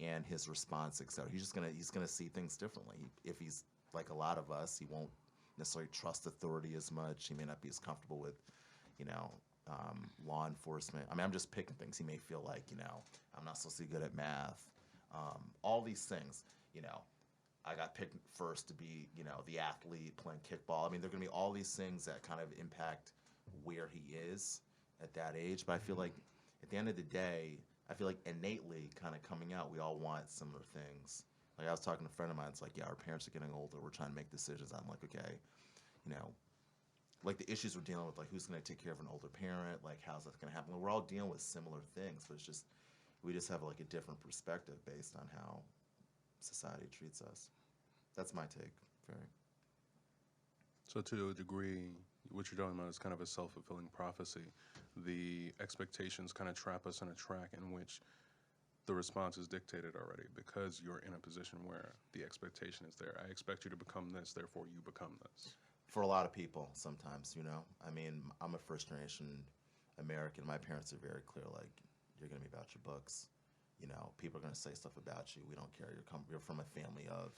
and his response, etc. He's gonna see things differently. If he's like a lot of us, he won't necessarily trust authority as much. He may not be as comfortable with, law enforcement. I mean, I'm just picking things. He may feel like, I'm not supposed to be good at math. All these things, I got picked first to be, the athlete playing kickball. I mean, there are going to be all these things that kind of impact where he is at that age. But I feel like at the end of the day, I feel like innately kind of coming out, we all want similar things. Like I was talking to a friend of mine, it's like, yeah, our parents are getting older. We're trying to make decisions. I'm like, okay, like the issues we're dealing with, like who's going to take care of an older parent, like how's that going to happen? Like, we're all dealing with similar things, but we just have like a different perspective based on how society treats us. That's my take, very. So to a degree, what you're talking about is kind of a self-fulfilling prophecy. The expectations kind of trap us in a track in which the response is dictated already because you're in a position where the expectation is there. I expect you to become this, therefore you become this. For a lot of people, sometimes, I mean, I'm a first-generation American. My parents are very clear, like, you're going to be about your books. People are going to say stuff about you. We don't care. You're from a family of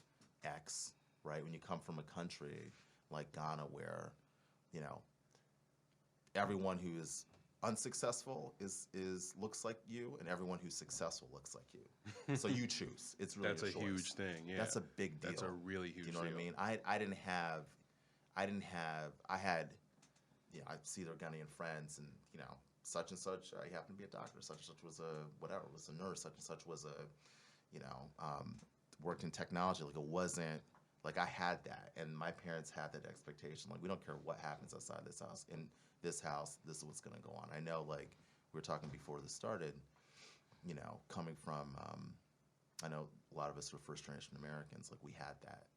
X, right? When you come from a country like Ghana where, everyone who is unsuccessful looks like you, and everyone who's successful looks like you. So you choose. It's really That's a choice. huge thing, yeah. That's a big deal. That's a really huge deal. You know what I mean? I had, see their Ghanaian friends and, such and such, I happen to be a doctor, such and such was a nurse, such and such was worked in technology. Like, it wasn't, like, I had that, and my parents had that expectation. Like, we don't care what happens outside this house. In this house, this is what's going to go on. I know, like, we were talking before this started, coming from, I know a lot of us were first-generation Americans, like, we had that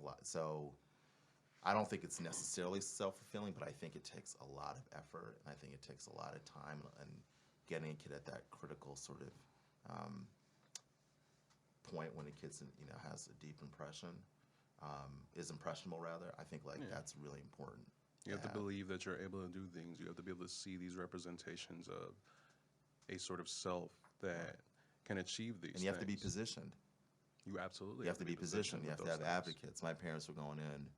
a lot. So I don't think it's necessarily self-fulfilling, but I think it takes a lot of effort, and I think it takes a lot of time, and getting a kid at that critical sort of point when a kid's has a deep impression, is impressionable rather. I think that's really important. You have to believe that you're able to do things. You have to be able to see these representations of a sort of self that can achieve these things. And you have to be positioned. You absolutely You have to be positioned. You have to have things. advocates. My parents were going in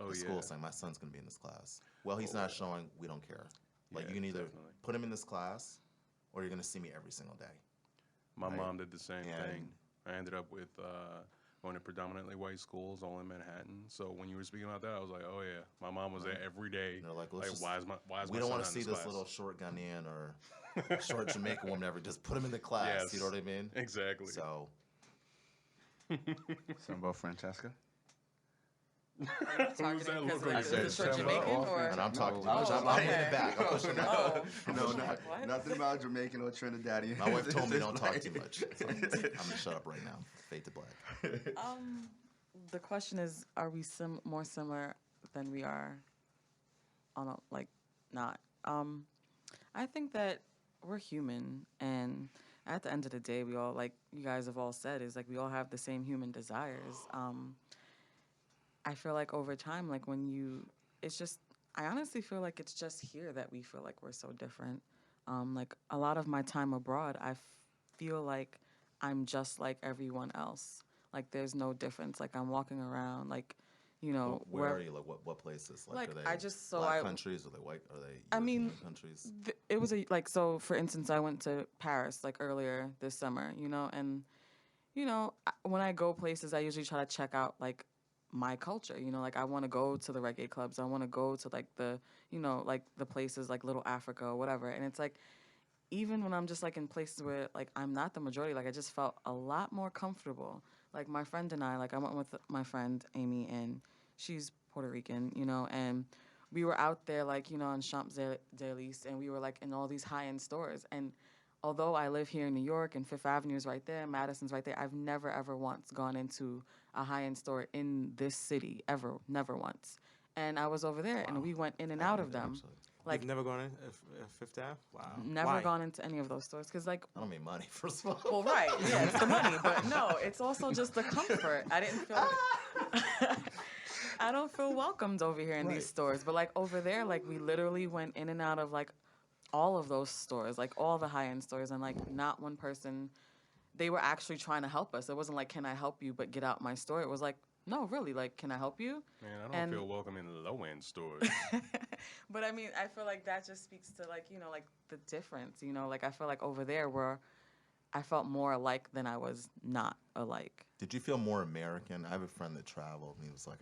to school saying, my son's going to be in this class. Well, he's not showing. We don't care. Like, you can either put him in this class or you're going to see me every single day. My mom did the same thing. I ended up with going to predominantly white schools, all in Manhattan. So when you were speaking about that, I was like, oh yeah, my mom was there every day. And they're like, Like, let's why is we my don't son want not to see in this class? little short Ghanaian or short Jamaican woman ever. Just put him in the class. Yes. You know what I mean? Exactly. So Simba, Franchesca. Targeting that because look like, like is that? this for Simba Jamaican or or? and I'm talking. Oh, I'm hitting okay. it back. I'm pushing that. Oh, No, what? nothing about Jamaican or Trinidadian. My wife told me don't talk Like- too much. So I'm gonna shut up right now. Fade to black. The question is, are we more similar than we are on a, like, not? I think that we're human, and at the end of the day, we all, like you guys have all said, is like we all have the same human desires. I feel like over time, like it's just, I honestly feel like it's just here that we feel like we're so different. Like a lot of my time abroad, I feel like I'm just like everyone else. Like there's no difference. Like I'm walking around, like, you know, Where are you? Like what places? Like, Like, are they I just- so black I- countries? Are they white? Are they I mean, European countries? It was so for instance, I went to Paris like earlier this summer, you know, and you know, when I go places, I usually try to check out like my culture, you know, like I want to go to the reggae clubs, I want to go to like the, you know, like the places like Little Africa or whatever, and it's like even when I'm just like in places where like I'm not the majority, like I just felt a lot more comfortable. Like my friend and I, like I went with my friend Amy, and she's Puerto Rican, you know, and we were out there like, you know, on Champs-Élysées, and we were like in all these high-end stores. And although I live here in New York and Fifth Avenue is right there, Madison's right there, I've never ever once gone into a high-end store in this city, ever, never once. And I was over there, and we went in and out of them. Actually. Like, You've never gone in Fifth Ave? Wow. never Why? gone into any of those stores, because like, I don't mean money, first of all. well, right, yeah, it's the money, but no, it's also just the comfort. I didn't feel. I don't feel welcomed over here in these stores, but like over there, like we literally went in and out of like all of those stores, like all the high-end stores, and like not one person. They were actually trying to help us. It wasn't like, "Can I help you?" But get out my store. It was like, "No, really, like, can I help you?" Man, I don't And- feel welcome in low-end stores. But I mean, I feel like that just speaks to like, you know, like the difference, you know, like I feel like over there where I felt more alike than I was not alike. Did you feel more American? I have a friend that traveled, and he was like,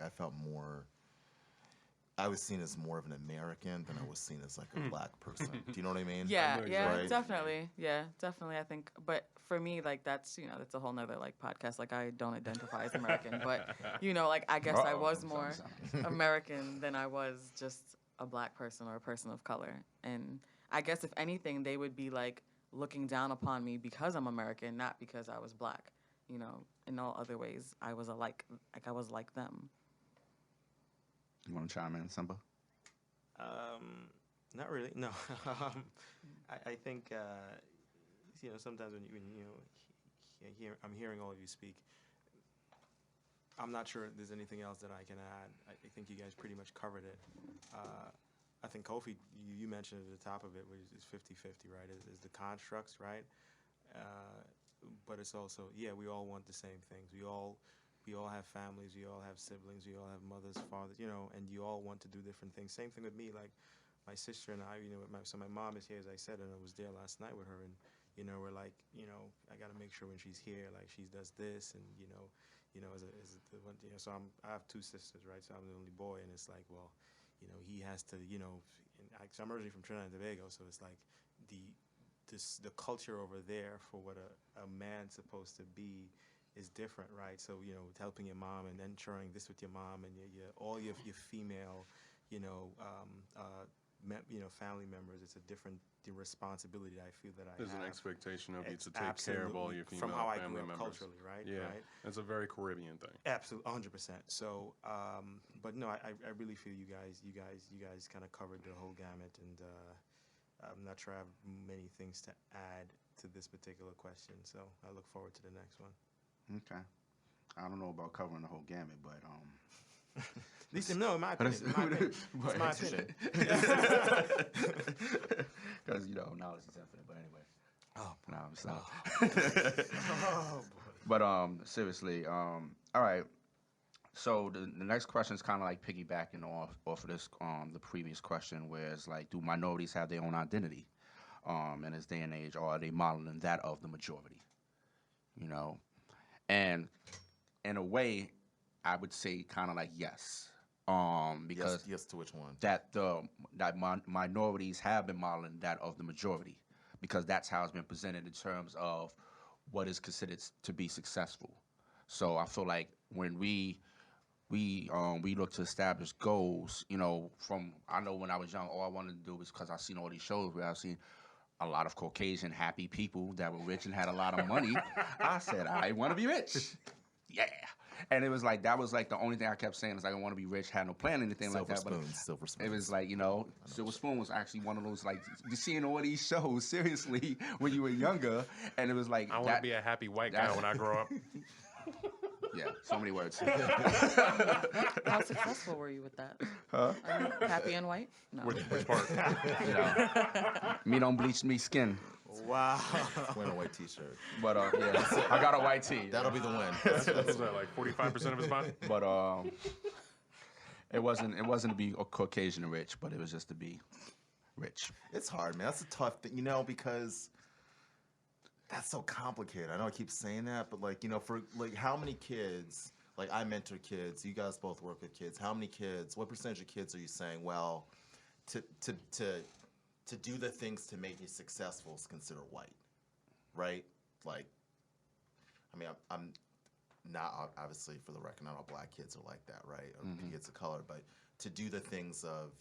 I was seen as more of an American than I was seen as like a black person. Do you know what I mean? Yeah, know yeah, exactly. definitely. Yeah, definitely. I think, but for me, like that's, you know, that's a whole nother like podcast. Like I don't identify as American, but you know, like I guess I was more American than I was just a black person or a person of color. And I guess if anything, they would be like looking down upon me because I'm American, not because I was black. You know, in all other ways, I was I was like them. You want to chime in, Simba? Not really. No. I think you know, sometimes when you know I'm hearing all of you speak. I'm not sure there's anything else that I can add. I think you guys pretty much covered it. I think Kofi, you mentioned at the top of it, which is 50-50, right? Is the constructs, right? But it's also, yeah, we all want the same things. We all have families, we all have siblings, we all have mothers, fathers, you know, and you all want to do different things. Same thing with me, like my sister and I, you know, so my mom is here, as I said, and I was there last night with her, and, you know, we're like, you know, I got to make sure when she's here, like she does this, and, you know, as the one, you know, so I have two sisters, right, so I'm the only boy, and it's like, well, you know, he has to, you know, so I'm originally from Trinidad and Tobago, so it's like the culture over there for what a man's supposed to be is different, right? So, you know, helping your mom and then sharing this with your mom and all your female, you know, family members, it's a different responsibility that I feel that I There's have. an expectation of you It's to take care of all absolutely your female from how I family grew up members. culturally, right? Yeah, Right? it's a very Caribbean thing. Absolutely, 100%. So, but no, I really feel you guys kind of covered the whole gamut, and I'm not sure I have many things to add to this particular question. So I look forward to the next one. Okay. I don't know about covering the whole gamut, but At least, no, in my opinion. It's my opinion. because you know knowledge is infinite. But anyway, no, it's not. Oh boy. But seriously, all right. So the next question is kind of like piggybacking off of this the previous question, where it's like, do minorities have their own identity in this day and age, or are they modeling that of the majority? You know, And in a way, I would say kind of like yes, because Yes to which one? minorities have been modeling that of the majority, because that's how it's been presented in terms of what is considered to be successful. So I feel like when we look to establish goals, from I know when I was young, all I wanted to do was because I've seen all these shows where I've seen a lot of Caucasian happy people that were rich and had a lot of money. I said, I want to be rich. Yeah. And it was like, that was like the only thing I kept saying is like, I want to be rich, had no plan, anything like that. Silver spoons. It was like, Silver Spoon was actually one of those, like, you seeing all these shows, seriously, when you were younger. And it was like, I want to be a happy white guy when I grow up. Yeah, so many words. How successful were you with that? Huh? Are you happy and white? No. Which part? Me don't bleach me skin. Wow. Wearing a white T-shirt. But yeah, I got a white tee. That'll be the win. That's like 45% of his body. But it wasn't to be a Caucasian rich, but it was just to be rich. It's hard, man. That's a tough thing, because that's so complicated. I know I keep saying that, but for how many kids? Like I mentor kids. You guys both work with kids. How many kids? What percentage of kids are you saying? Well, to do the things to make you successful is considered white, right? Like, I mean, I'm not obviously for the record, not all black kids are like that, right? Or kids of color, but to do the things of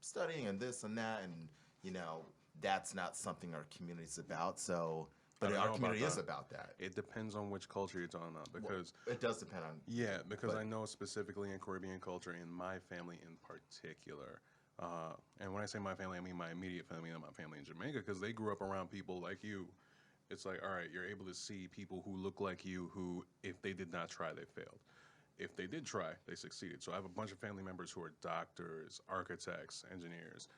studying and this and that, and that's not something our community's about. So. But our community is about that. It depends on which culture you're talking about, because it does depend on. Yeah, because I know specifically in Caribbean culture, in my family in particular, and when I say my family, I mean my immediate family and my family in Jamaica, because they grew up around people like you. It's like, all right, you're able to see people who look like you who, if they did not try, they failed. If they did try, they succeeded. So I have a bunch of family members who are doctors, architects, engineers,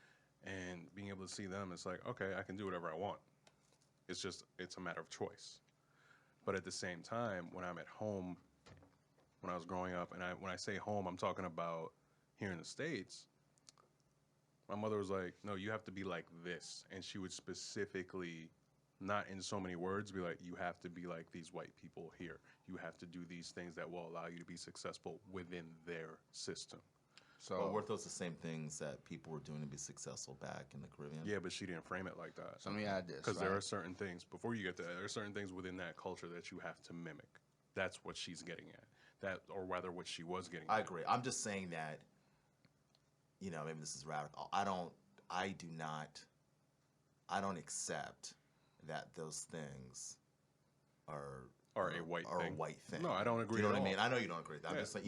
and being able to see them, it's like, okay, I can do whatever I want. It's a matter of choice. But at the same time, when I'm at home, when I was growing up, and when I say home, I'm talking about here in the States, my mother was like, no, you have to be like this. And she would specifically, not in so many words, be like, you have to be like these white people here. You have to do these things that will allow you to be successful within their system. So weren't those the same things that people were doing to be successful back in the Caribbean? Yeah, but she didn't frame it like that. So let me add this. Because there are certain things, before you get to that, there are certain things within that culture that you have to mimic. That's what she's getting at. Or rather what she was getting at. I agree. I'm just saying that, maybe this is radical. I don't accept that those things are a white thing. A white thing. No, I don't agree. You know at what all. I mean? I know you don't agree. I'm just saying.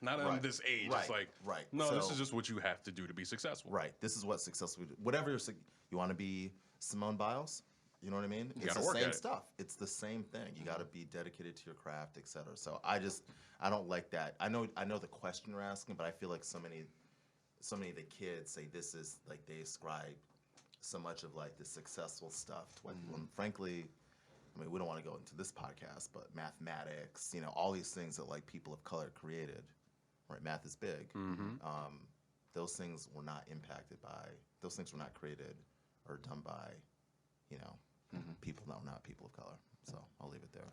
Now that I'm at this age, it's like, no, this is just what you have to do to be successful. Right. This is what successful. Whatever you want to be, Simone Biles. You know what I mean? You it's gotta the work same at it. stuff. It's the same thing. You got to be dedicated to your craft, etc. So I don't like that. I know the question you're asking, but I feel like so many of the kids say this is like they ascribe so much of like the successful stuff to when frankly, I mean, we don't want to go into this podcast, but mathematics, all these things that like people of color created, right? Math is big. Those things were not impacted by. Those things were not created or done by, people that were not people of color. So I'll leave it there.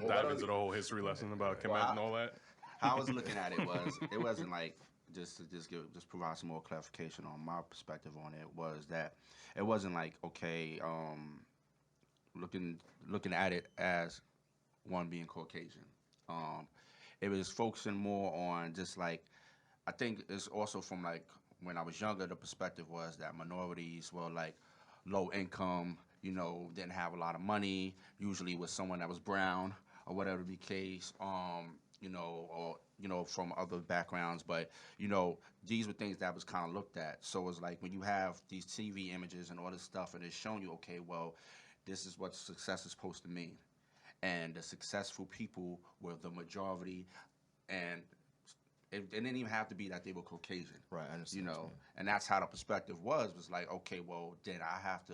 Dive into the whole history lesson about Kemet and all that. How I was looking at it wasn't like just to provide some more clarification on my perspective on it, was that it wasn't like, okay, looking at it as one being Caucasian. It was focusing more on just like, I think it's also from like when I was younger, the perspective was that minorities were like low income, didn't have a lot of money, usually with someone that was brown or whatever the case, or from other backgrounds, but these were things that was kind of looked at. So it's like when you have these TV images and all this stuff, and it's showing you, okay, well, this is what success is supposed to mean, and the successful people were the majority, and it didn't even have to be that they were Caucasian, Right, I understand. And that's how the perspective was like, okay, well, then I have to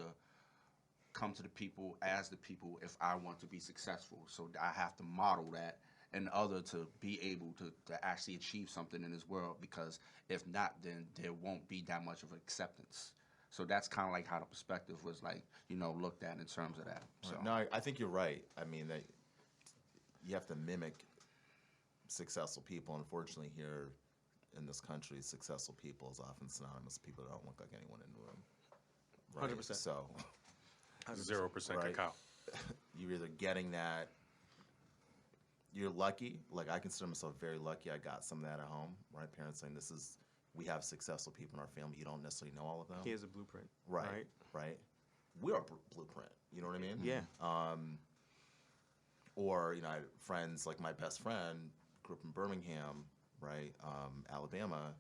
come to the people as the people if I want to be successful. So I have to model that in order to be able to actually achieve something in this world, because if not, then there won't be that much of acceptance. So that's kind of like how the perspective was like, looked at in terms of that. So No, I think you're right. I mean, that you have to mimic successful people. Unfortunately, here in this country, successful people is often synonymous with people that don't look like anyone in the room. Right? 100%. So 0% Right. cacao. you're either getting that, you're lucky. Like, I consider myself very lucky. I got some of that at home. My parents saying, we have successful people in our family. You don't necessarily know all of them. Here's a blueprint. Right. We're a blueprint. You know what I mean? Yeah. Or, I had friends, like my best friend grew up in Birmingham, right, Alabama,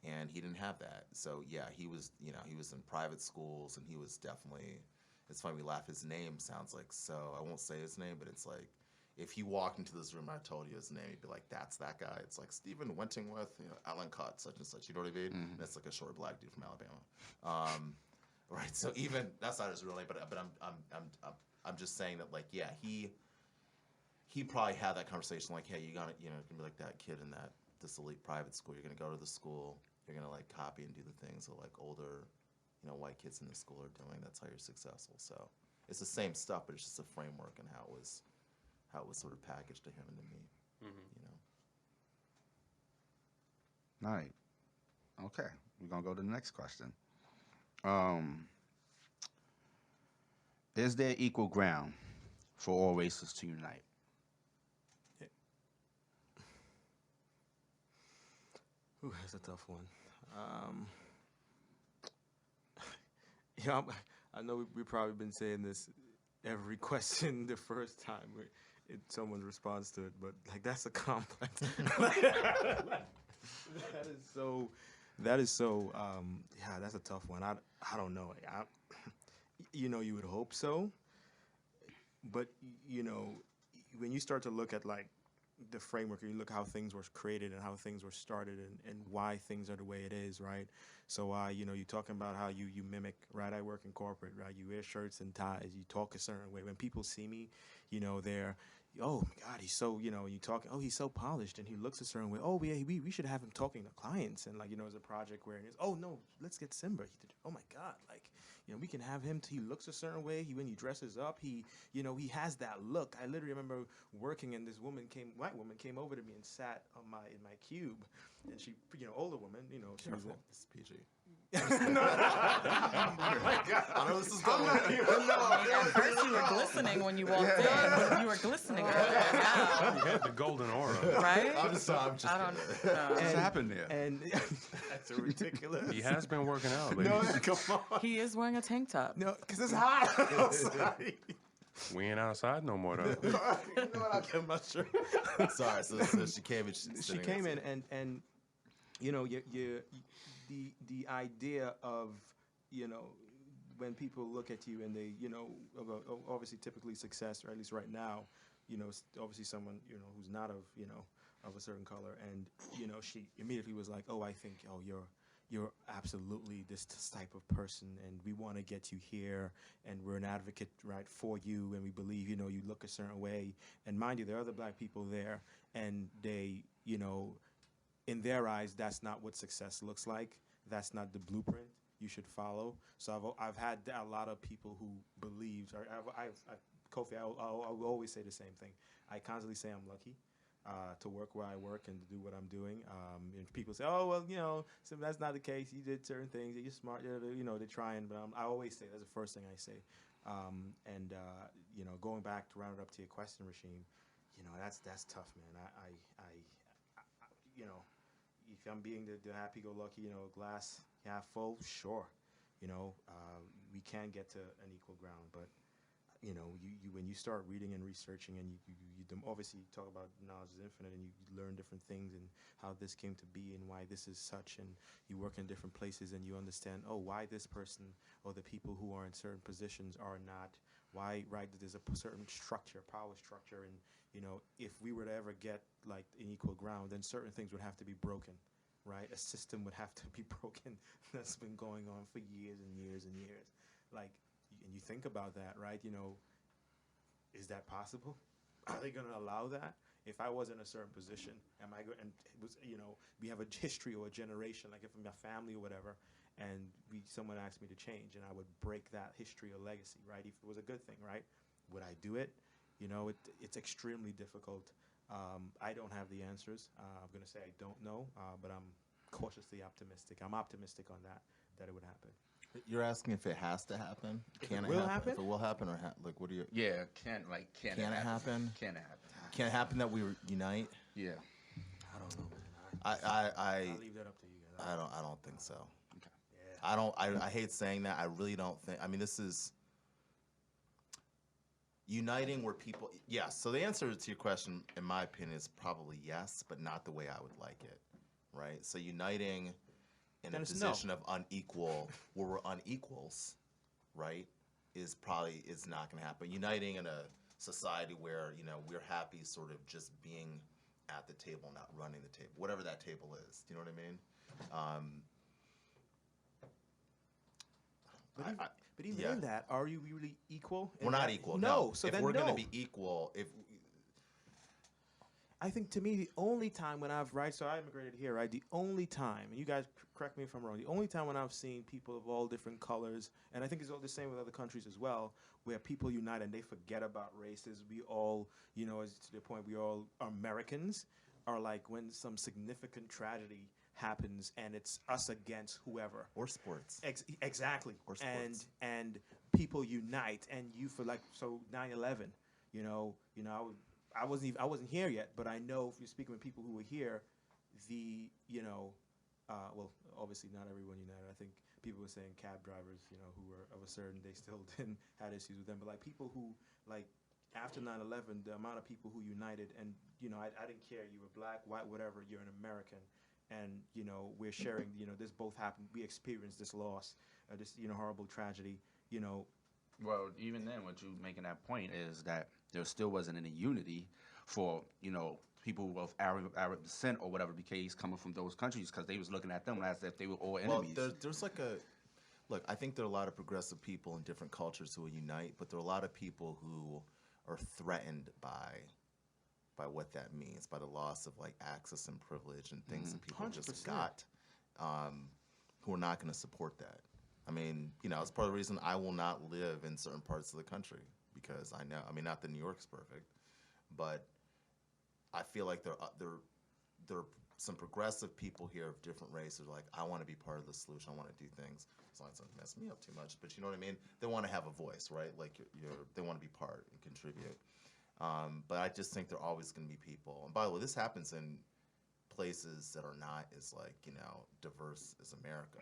and he didn't have that. So, yeah, he was in private schools, and he was definitely, it's funny, we laugh, his name sounds like, so, I won't say his name, but it's like, if he walked into this room and I told you his name, you'd be like, that's that guy. It's like Stephen Wentworth, Alan Cott, such and such, you know what I mean? And it's like a short black dude from Alabama. Right, so even, that's not his real name, but I'm just saying that, like, yeah, he probably had that conversation, like, hey, gonna be like that kid in this elite private school. You're gonna go to the school. You're gonna like copy and do the things that like older, white kids in the school are doing. That's how you're successful. So it's the same stuff, but it's just a framework and how it was sort of packaged to him and to me. All right. Okay, we're gonna go to the next question. Is there equal ground for all races to unite? Ooh, that's a tough one. I know we've probably been saying this every question the first time someone responds to it, but like that's a complex. That is so. Yeah, that's a tough one. I don't know. You would hope so, but when you start to look at like the framework, and you look how things were created and how things were started and why things are the way it is, right? So, you're talking about how you mimic, right? I work in corporate, right? You wear shirts and ties, you talk a certain way. When people see me, they're, oh my God, he's so, you talk, oh, he's so polished and he looks a certain way. Oh, yeah, we should have him talking to clients. And like, there's a project where it's, oh no, let's get Simba. Oh my God, like, we can have him, he looks a certain way. When he dresses up, he has that look. I literally remember working and this white woman came over to me and sat in my cube. And she, older woman, Careful, this is PG. No. I know this is going. At first you were glistening when you walked in. You were glistening earlier. Now, You had the golden aura. right? I'm just I don't know. What's happened there? And that's so ridiculous. He has been working out, ladies. No, come on. He is wearing a tank top. No, because it's hot outside. We ain't outside no more, though. You know what? I'll get my shirt. Sorry, so she came in. She came in and the idea of when people look at you and they obviously typically success, or at least right now, obviously someone who's not of a certain color, and she immediately was like, oh, I think you're absolutely this type of person, and we want to get you here, and we're an advocate, right, for you, and we believe, you look a certain way. And mind you, there are other black people there, and they, in their eyes, that's not what success looks like. That's not the blueprint you should follow. So I've had a lot of people who believed, or Kofi, I will always say the same thing. I constantly say I'm lucky to work where I work and to do what I'm doing. And people say, oh, well, so that's not the case. You did certain things. You're smart. They're trying. But I always say, that's the first thing I say. Going back to round it up to your question, Rasheem, that's tough, man. I if I'm being the happy-go-lucky, glass half full, sure. We can get to an equal ground, but you when you start reading and researching, and you obviously talk about knowledge is infinite, and you learn different things and how this came to be and why this is such, and you work in different places and you understand, oh, why this person or the people who are in certain positions are not, why, right, there's a certain structure, power structure, and if we were to ever get like an equal ground, then certain things would have to be broken, right? A system would have to be broken that's been going on for years and years and years. Like, and you think about that, right? Is that possible? Are they going to allow that? If I was in a certain position, am I going? And it was, we have a history or a generation, like if I'm a family or whatever, and someone asked me to change, and I would break that history or legacy, right? If it was a good thing, right? Would I do it? You know, it's extremely difficult. I don't have the answers. I'm going to say I don't know, but I'm cautiously optimistic. I'm optimistic on that it would happen. You're asking if it has to happen? Can it will happen? happen? If it will happen, or like, what do you? Yeah, can Can it happen? Can it happen? Can it happen that we unite? Yeah. I don't know, man. I I'll leave that up to you guys. I don't think so. Okay. Yeah. I hate saying that. I really don't think. I mean, this is uniting where people. Yes. So the answer to your question, in my opinion, is probably yes, but not the way I would like it. Right. So uniting in Then a it's position of unequal, where we're unequals, right, is not going to happen. Uniting in a society where we're happy, sort of just being at the table, not running the table, whatever that table is. Do you know what I mean? But even yeah. in that, are you really equal? We're not equal. No. So if then we're no. going to be equal, I think to me the only time when so I immigrated here, right? The only time, and you guys correct me if I'm wrong, the only time when I've seen people of all different colors, and I think it's all the same with other countries as well, where people unite and they forget about races. We all, as to the point we all are Americans, are like when some significant tragedy happens and it's us against whoever. or sports. Exactly. Or sports. And people unite, and you feel like, so 9/11, I wasn't here yet, but I know if you're speaking with people who were here, well, obviously not everyone united. I think people were saying cab drivers, who were of a certain, they still didn't had issues with them, but like people who like after 9/11, the amount of people who united, and I didn't care, you were black, white, whatever, you're an American, and we're sharing, this both happened, we experienced this loss, this horrible tragedy, Well, even then, what you making that point is that there still wasn't any unity for people of Arab descent or whatever the case coming from those countries, because they was looking at them as if they were all enemies. Well, there's like look, I think there are a lot of progressive people in different cultures who will unite, but there are a lot of people who are threatened by what that means, by the loss of like access and privilege and things that people just 100%. got, who are not going to support that. I mean, it's part of the reason I will not live in certain parts of the country, because I know, not that New York's perfect, but I feel like there are some progressive people here of different races. Like, I want to be part of the solution. I want to do things as long as it doesn't mess me up too much. But you know what I mean? They want to have a voice, right? Like they want to be part and contribute. But I just think there are always going to be people. And by the way, this happens in places that are not as diverse as America,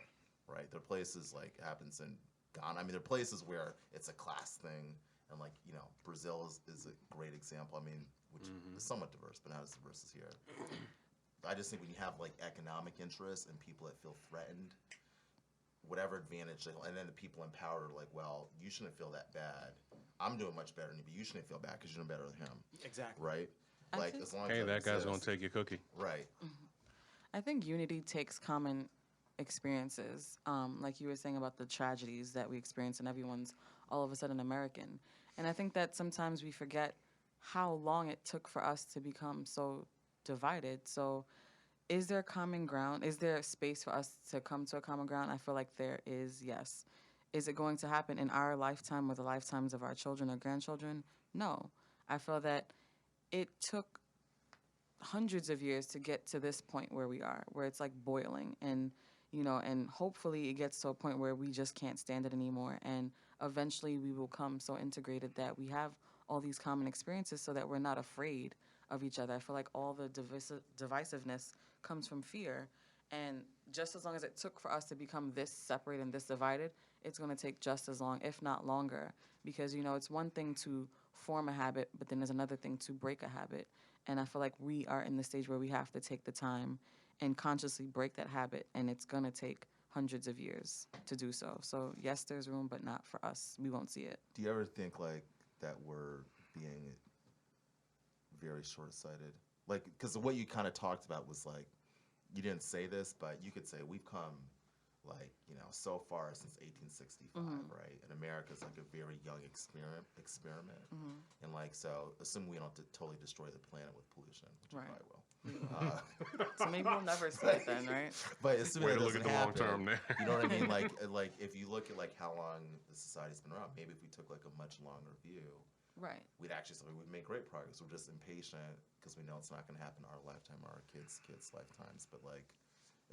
right? There are places like happens in Ghana. There are places where it's a class thing, and Brazil is a great example. Which is somewhat diverse, but not as diverse as here. I just think when you have economic interests and people that feel threatened, whatever advantage, and then the people in power are like, well, you shouldn't feel that bad. I'm doing much better than you, but you shouldn't feel bad because you're doing better than him. Exactly. Right? I think- As long as Hey, that guy's exists. gonna take your cookie. Right. I think unity takes common experiences, like you were saying about the tragedies that we experience, and everyone's all of a sudden American. And I think that sometimes we forget how long it took for us to become so divided. So is there common ground? Is there space for us to come to a common ground? I feel like there is, yes. Is it going to happen in our lifetime or the lifetimes of our children or grandchildren? No. I feel that it took hundreds of years to get to this point where we are, where it's like boiling, and and hopefully it gets to a point where we just can't stand it anymore, and eventually we will come so integrated that we have all these common experiences so that we're not afraid of each other. I feel like all the divisiveness comes from fear, and just as long as it took for us to become this separate and this divided, it's going to take just as long, if not longer, because it's one thing to form a habit, but then there's another thing to break a habit. And I feel like we are in the stage where we have to take the time and consciously break that habit, and it's going to take hundreds of years to do so. So yes, there's room, but not for us. We won't see it. Do you ever think that we're being very short-sighted? Because what you kind of talked about was you didn't say this, but you could say we've come so far since 1865, right? And America's a very young experiment. And so assume we don't totally destroy the planet with pollution, which we Right. probably will. So maybe we'll never see it then, right? But assuming Way that to look at doesn't the long happen, term there. you know what I mean? Like if you look at like how long the society's been around, maybe if we took like a much longer view, Right. we'd actually say we'd make great progress. We're just impatient because we know it's not going to happen in our lifetime or our kids' lifetimes. But like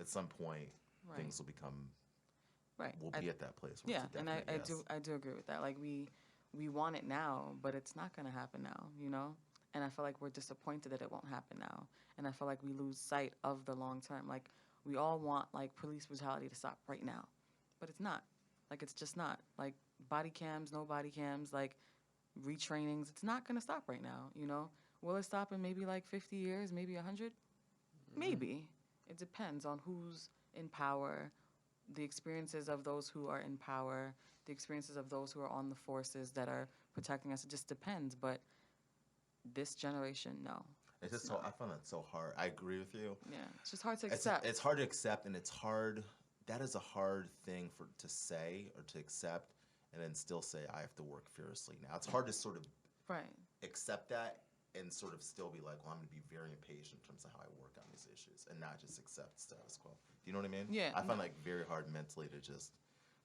at some point, Right. things will become. Right. We'll be at that place. Where Yeah, it's a and definite yes. I do agree with that. Like we want it now, but it's not going to happen now, you know? And I feel like we're disappointed that it won't happen now. And I feel like we lose sight of the long term. Like we all want like police brutality to stop right now, but it's not. Like it's just not. Like body cams, no body cams, like retrainings, it's not going to stop right now, you know? Will it stop in maybe like 50 years, maybe 100? Maybe. It depends on who's in power, the experiences of those who are in power, the experiences of those who are on the forces that are protecting us. It just depends. But this generation, no. It's just so I find that so hard. I agree with you. Yeah, it's just hard to accept. It's hard to accept, and it's hard. That is a hard thing to say or to accept, and then still say I have to work furiously now. It's hard to sort of Right. accept that and sort of still be like, well, I'm going to be very impatient in terms of how I work on these issues, and not just accept status quo. Do you know what I mean? Yeah, I find no. like very hard mentally to just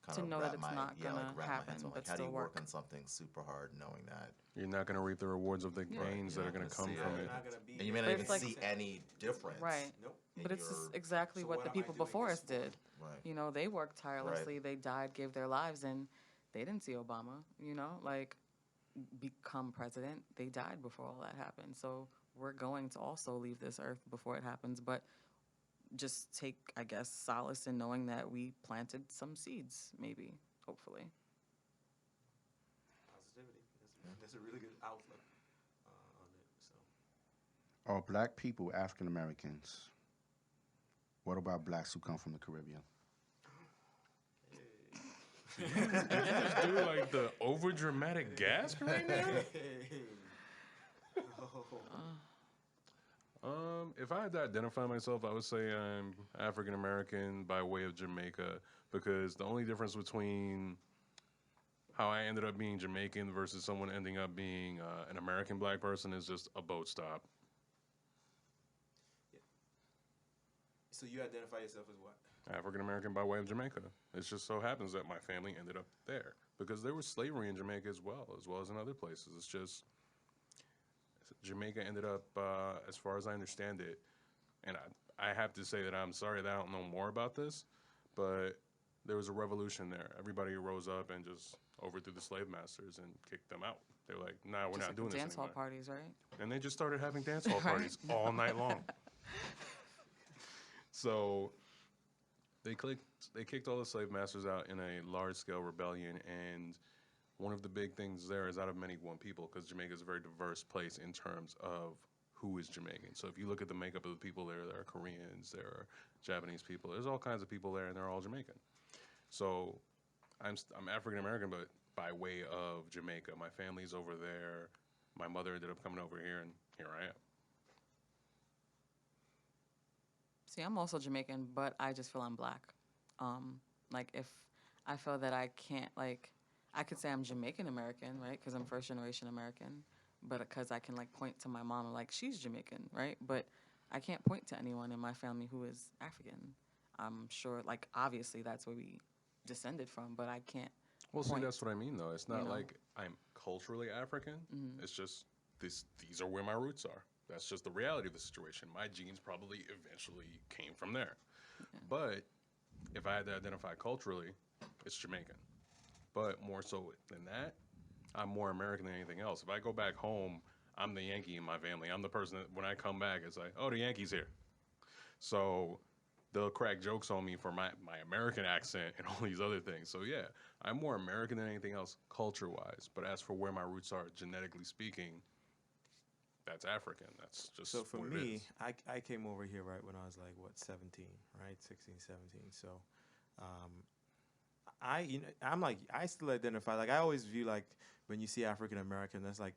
kind To of know wrap that it's my not yeah, gonna like wrap my happen, hands on like but how do you still work work. on something super hard knowing that. You're not going to reap the rewards of the gains that you're are not going to gonna come see from it. it. And you may not But even it's like- see any difference. Right. Nope. in But it's just your- exactly So what what the am I people doing before this us for? did. Right. You know, they worked tirelessly, they died, gave their lives, and they didn't see Obama, you know, like become president. They died before all that happened. So we're going to also leave this earth before it happens, but just take, I guess, solace in knowing that we planted some seeds, maybe, hopefully. Positivity. That's a really good outlook on it. So. Are black people African Americans? What about blacks who come from the Caribbean? Just do like the over dramatic gasp right now. If I had to identify myself, I would say I'm African American by way of Jamaica, because the only difference between how I ended up being Jamaican versus someone ending up being an American black person is just a boat stop. So you identify yourself as what? African American by way of Jamaica. It just so happens that my family ended up there because there was slavery in Jamaica as well as in other places. It's just Jamaica ended up, as far as I understand it, and I have to say that I'm sorry that I don't know more about this, but there was a revolution there. Everybody rose up and just overthrew the slave masters and kicked them out. They were like, nah, we're Just not like doing the this dance hall anymore. parties, right? And they just started having dance hall Right. parties all night long. So they kicked all the slave masters out in a large-scale rebellion, and one of the big things there is out of many one people, because Jamaica is a very diverse place in terms of who is Jamaican. So if you look at the makeup of the people there are Koreans, there are Japanese people, there's all kinds of people there, and they're all Jamaican. So I'm African American, but by way of Jamaica. My family's over there. My mother ended up coming over here, and here I am. See, I'm also Jamaican, but I just feel I'm black. Like, if I feel that I can't, like, I could say I'm Jamaican American, right? Because I'm first generation American, but because I can, like, point to my mom and, like, she's Jamaican, right? But I can't point to anyone in my family who is African. I'm sure, like, obviously that's where we descended from, but I can't. Well, see, point, that's what I mean, though. It's not you know? like I'm culturally African. It's just these are where my roots are. That's just the reality of the situation. My genes probably eventually came from there. But if I had to identify culturally, it's Jamaican. But more so than that, I'm more American than anything else. If I go back home, I'm the Yankee in my family. I'm the person that when I come back, it's like, oh, the Yankee's here. So they'll crack jokes on me for my American accent and all these other things. So yeah, I'm more American than anything else culture-wise. But as for where my roots are, genetically speaking, that's African. That's just So for what it me, is. I came over here right when I was like 17, right, 16, 17. So, I'm like I still identify like I always view like when you see African American, that's like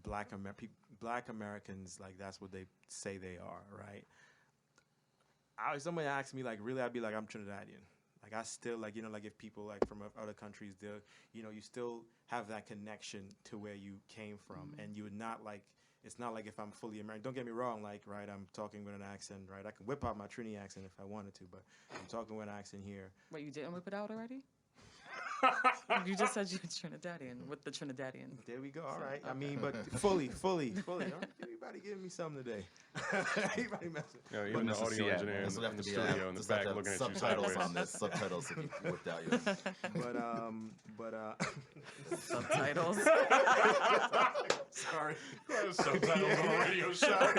black Americans, like that's what they say they are, right? Somebody asks me like really, I'd be like I'm Trinidadian. Like I still like like if people like from other countries, you still have that connection to where you came from, and you would not like it's not like if I'm fully American. Don't get me wrong, like, right, I'm talking with an accent, right? I can whip out my Trini accent if I wanted to, but I'm talking with an accent here. Wait, you didn't whip it out already? You just said you're Trinidadian with the Trinidadian. There we go. All So, right. I okay. mean, but fully. Everybody giving me something today. Everybody messing. Yeah, even the Witness to audio Seattle. engineer This in would have the to be studio in the this would have back to have looking at you subtitles sideways. on this. Subtitles if you whipped out your. Subtitles. Sorry. Subtitles on a radio show.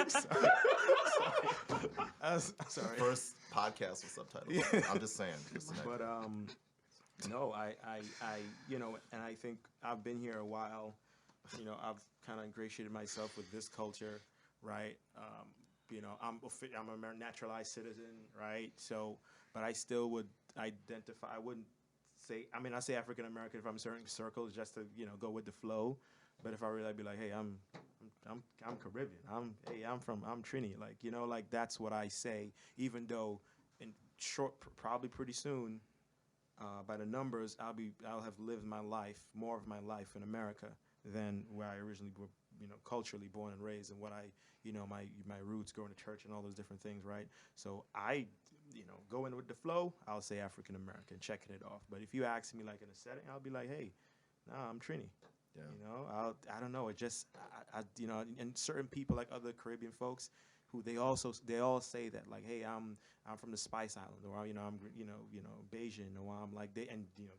Sorry. First podcast with subtitles. I'm just saying. But no, I you know, and I think I've been here a while. You know, I've kind of ingratiated myself with this culture, right? You know, I'm a naturalized citizen, right? So, but I still would identify. I wouldn't say. I mean, I say African American if I'm in certain circles, just to go with the flow. But if I really be like, hey, I'm Caribbean. I'm Trini. Like, like that's what I say. Even though in short, probably pretty soon, by the numbers, I'll have lived more of my life in America than where I originally grew, culturally born and raised, and what my roots, going to church and all those different things, right? So I, going with the flow, I'll say African American, checking it off. But if you ask me like in a setting, I'll be like, hey, nah, I'm Trini. Yeah. I don't know. It just, and certain people like other Caribbean folks, who they all say that like, hey, I'm from the Spice Island, or I'm Bayesian, or I'm like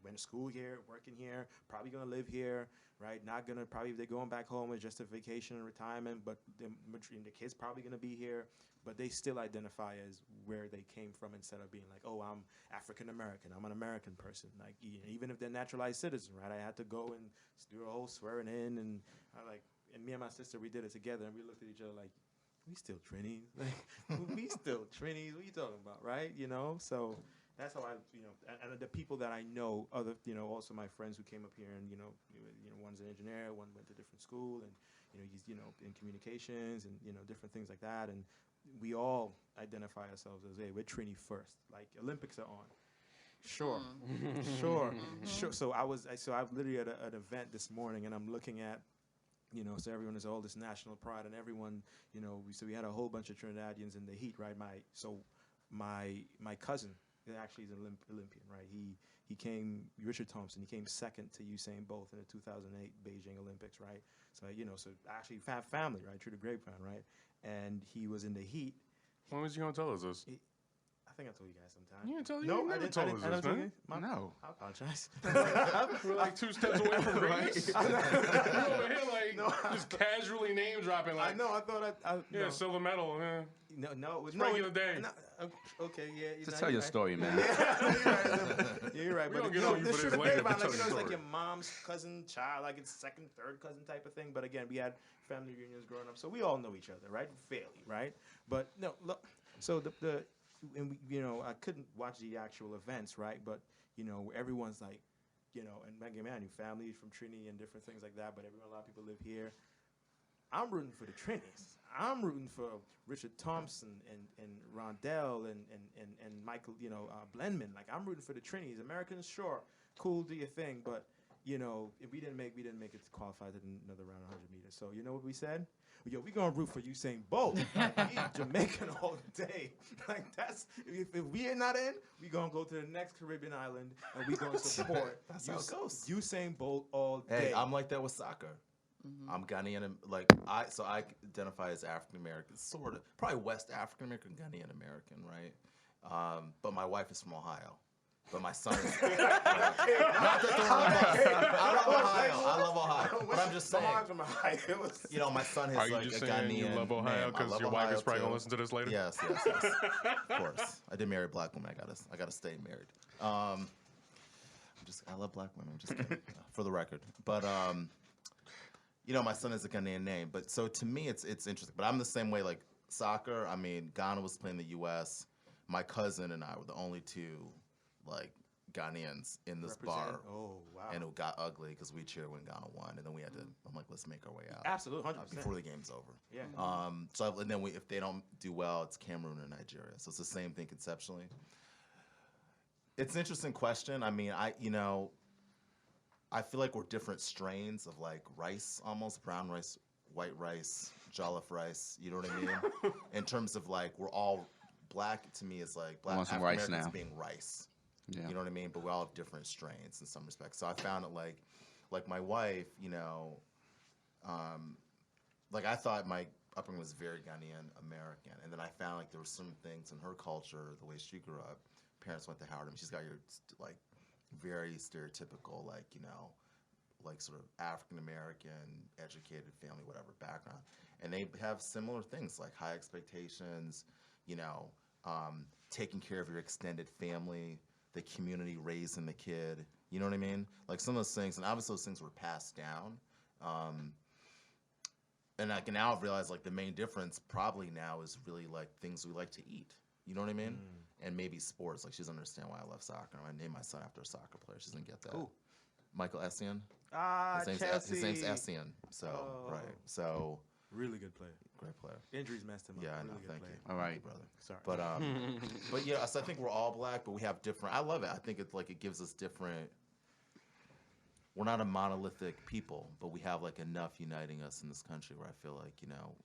went to school here, working here, probably gonna live here, right? Not gonna probably they're going back home as just a vacation and retirement, but the kids probably gonna be here, but they still identify as where they came from instead of being like, oh, I'm African American, I'm an American person. Like even if they're naturalized citizen, right? I had to go and do a whole swearing in, and and me and my sister, we did it together, and we looked at each other like, we still Trinis, like we still Trinis. What you talking about, right? So that's how and the people that I know, other, also my friends who came up here, and one's an engineer, one went to different school, and he's in communications and different things like that, and we all identify ourselves as, hey, we're Trini first. Like Olympics are on. Sure. So I've literally at an event this morning, and I'm looking at. So everyone is all this national pride, and everyone, so we had a whole bunch of Trinidadians in the heat, right? My cousin actually is an Olympian, right? He came, Richard Thompson, he came second to Usain Bolt in the 2008 Beijing Olympics, right? So, so actually family, right? Through the grapevine, right? And he was in the heat. When was you going to tell us this? I think I told you guys sometime. You didn't tell No, you I never didn't. told I us didn't this, tell man. you. No. I apologize. We're like 2 steps away from greatness. You're over here like just casually name dropping. Like, I know. I thought yeah, no. silver medal. Yeah. No, it was Regular day. Okay, yeah. Just tell your story, man. You're right. We But don't get on you for this later, but tell your it's like story. your mom's cousin, child, like it's second, third cousin type of thing. But again, we had family reunions growing up, so we all know each other, right? Fairly, right? But no, look. So and we, I couldn't watch the actual events, right? But everyone's like, and again, man, your family from Trini and different things like that. But a lot of people live here. I'm rooting for the Trinis. I'm rooting for Richard Thompson and Rondell and Michael, Blendman. Like I'm rooting for the Trinis. Americans, sure, cool, do your thing, but if we didn't make it to qualify to another round of 100 meters. So you know what we said? Yo, we gonna root for Usain Bolt. Like, we Jamaican all day. Like that's if we are not in, we gonna go to the next Caribbean island and we gonna support. That's how it goes. Usain Bolt all day. Hey, I'm like that with soccer. I'm Ghanaian, and I identify as African American, sort of, probably West African American, Ghanaian American, right? But my wife is from Ohio. But my son is not that they're on the bus. I love Ohio. But I'm just saying. From Ohio. My son has Are you like just a saying Ghanaian you love Ohio name. I because love your wife Ohio is probably too. gonna listen to this later? Yes. Of course. I did marry a black woman. I gotta stay married. I love black women. I'm just kidding. For the record. But my son has a Ghanaian name. But so to me, it's interesting. But I'm the same way. Like soccer. I mean, Ghana was playing the U.S. My cousin and I were the only two, like Ghanaians in this bar. Oh wow! And it got ugly because we cheered when Ghana won, and then we had to. I'm like, let's make our way out. Absolutely, 100%. Before the game's over. Yeah. And then if they don't do well, it's Cameroon and Nigeria. So it's the same thing conceptually. It's an interesting question. I mean, I feel like we're different strains of like rice, almost brown rice, white rice, jollof rice. You know what I mean? In terms of like, we're all black to me is like black want some African rice Americans now. being rice. Yeah. You know what I mean? But we all have different strains in some respects. So I found it like my wife, you know, like I thought my upbringing was very Ghanaian American, and then I found like there were some things in her culture, the way she grew up. Parents went to Howard, and she's got your like very stereotypical, like, you know, like sort of African American, educated family, whatever background, and they have similar things like high expectations, you know, taking care of your extended family, the community raising the kid. You know what I mean? Like some of those things, and obviously those things were passed down. And I can now realize like the main difference probably now is really like things we like to eat. You know what I mean? And maybe sports. Like she doesn't understand why I love soccer. I named my son after a soccer player. She doesn't get that. Who? Michael Essien. Ah, His name's Chelsea. Essien. So right. So Really good player. great player. Injuries messed him up. Yeah, I Really know. good Thank player. you. All Thank right. you, brother. Sorry. But yeah, so I think we're all black, but we have different. I love it. I think it's like it gives us different. We're not a monolithic people, but we have like enough uniting us in this country where I feel like, you know,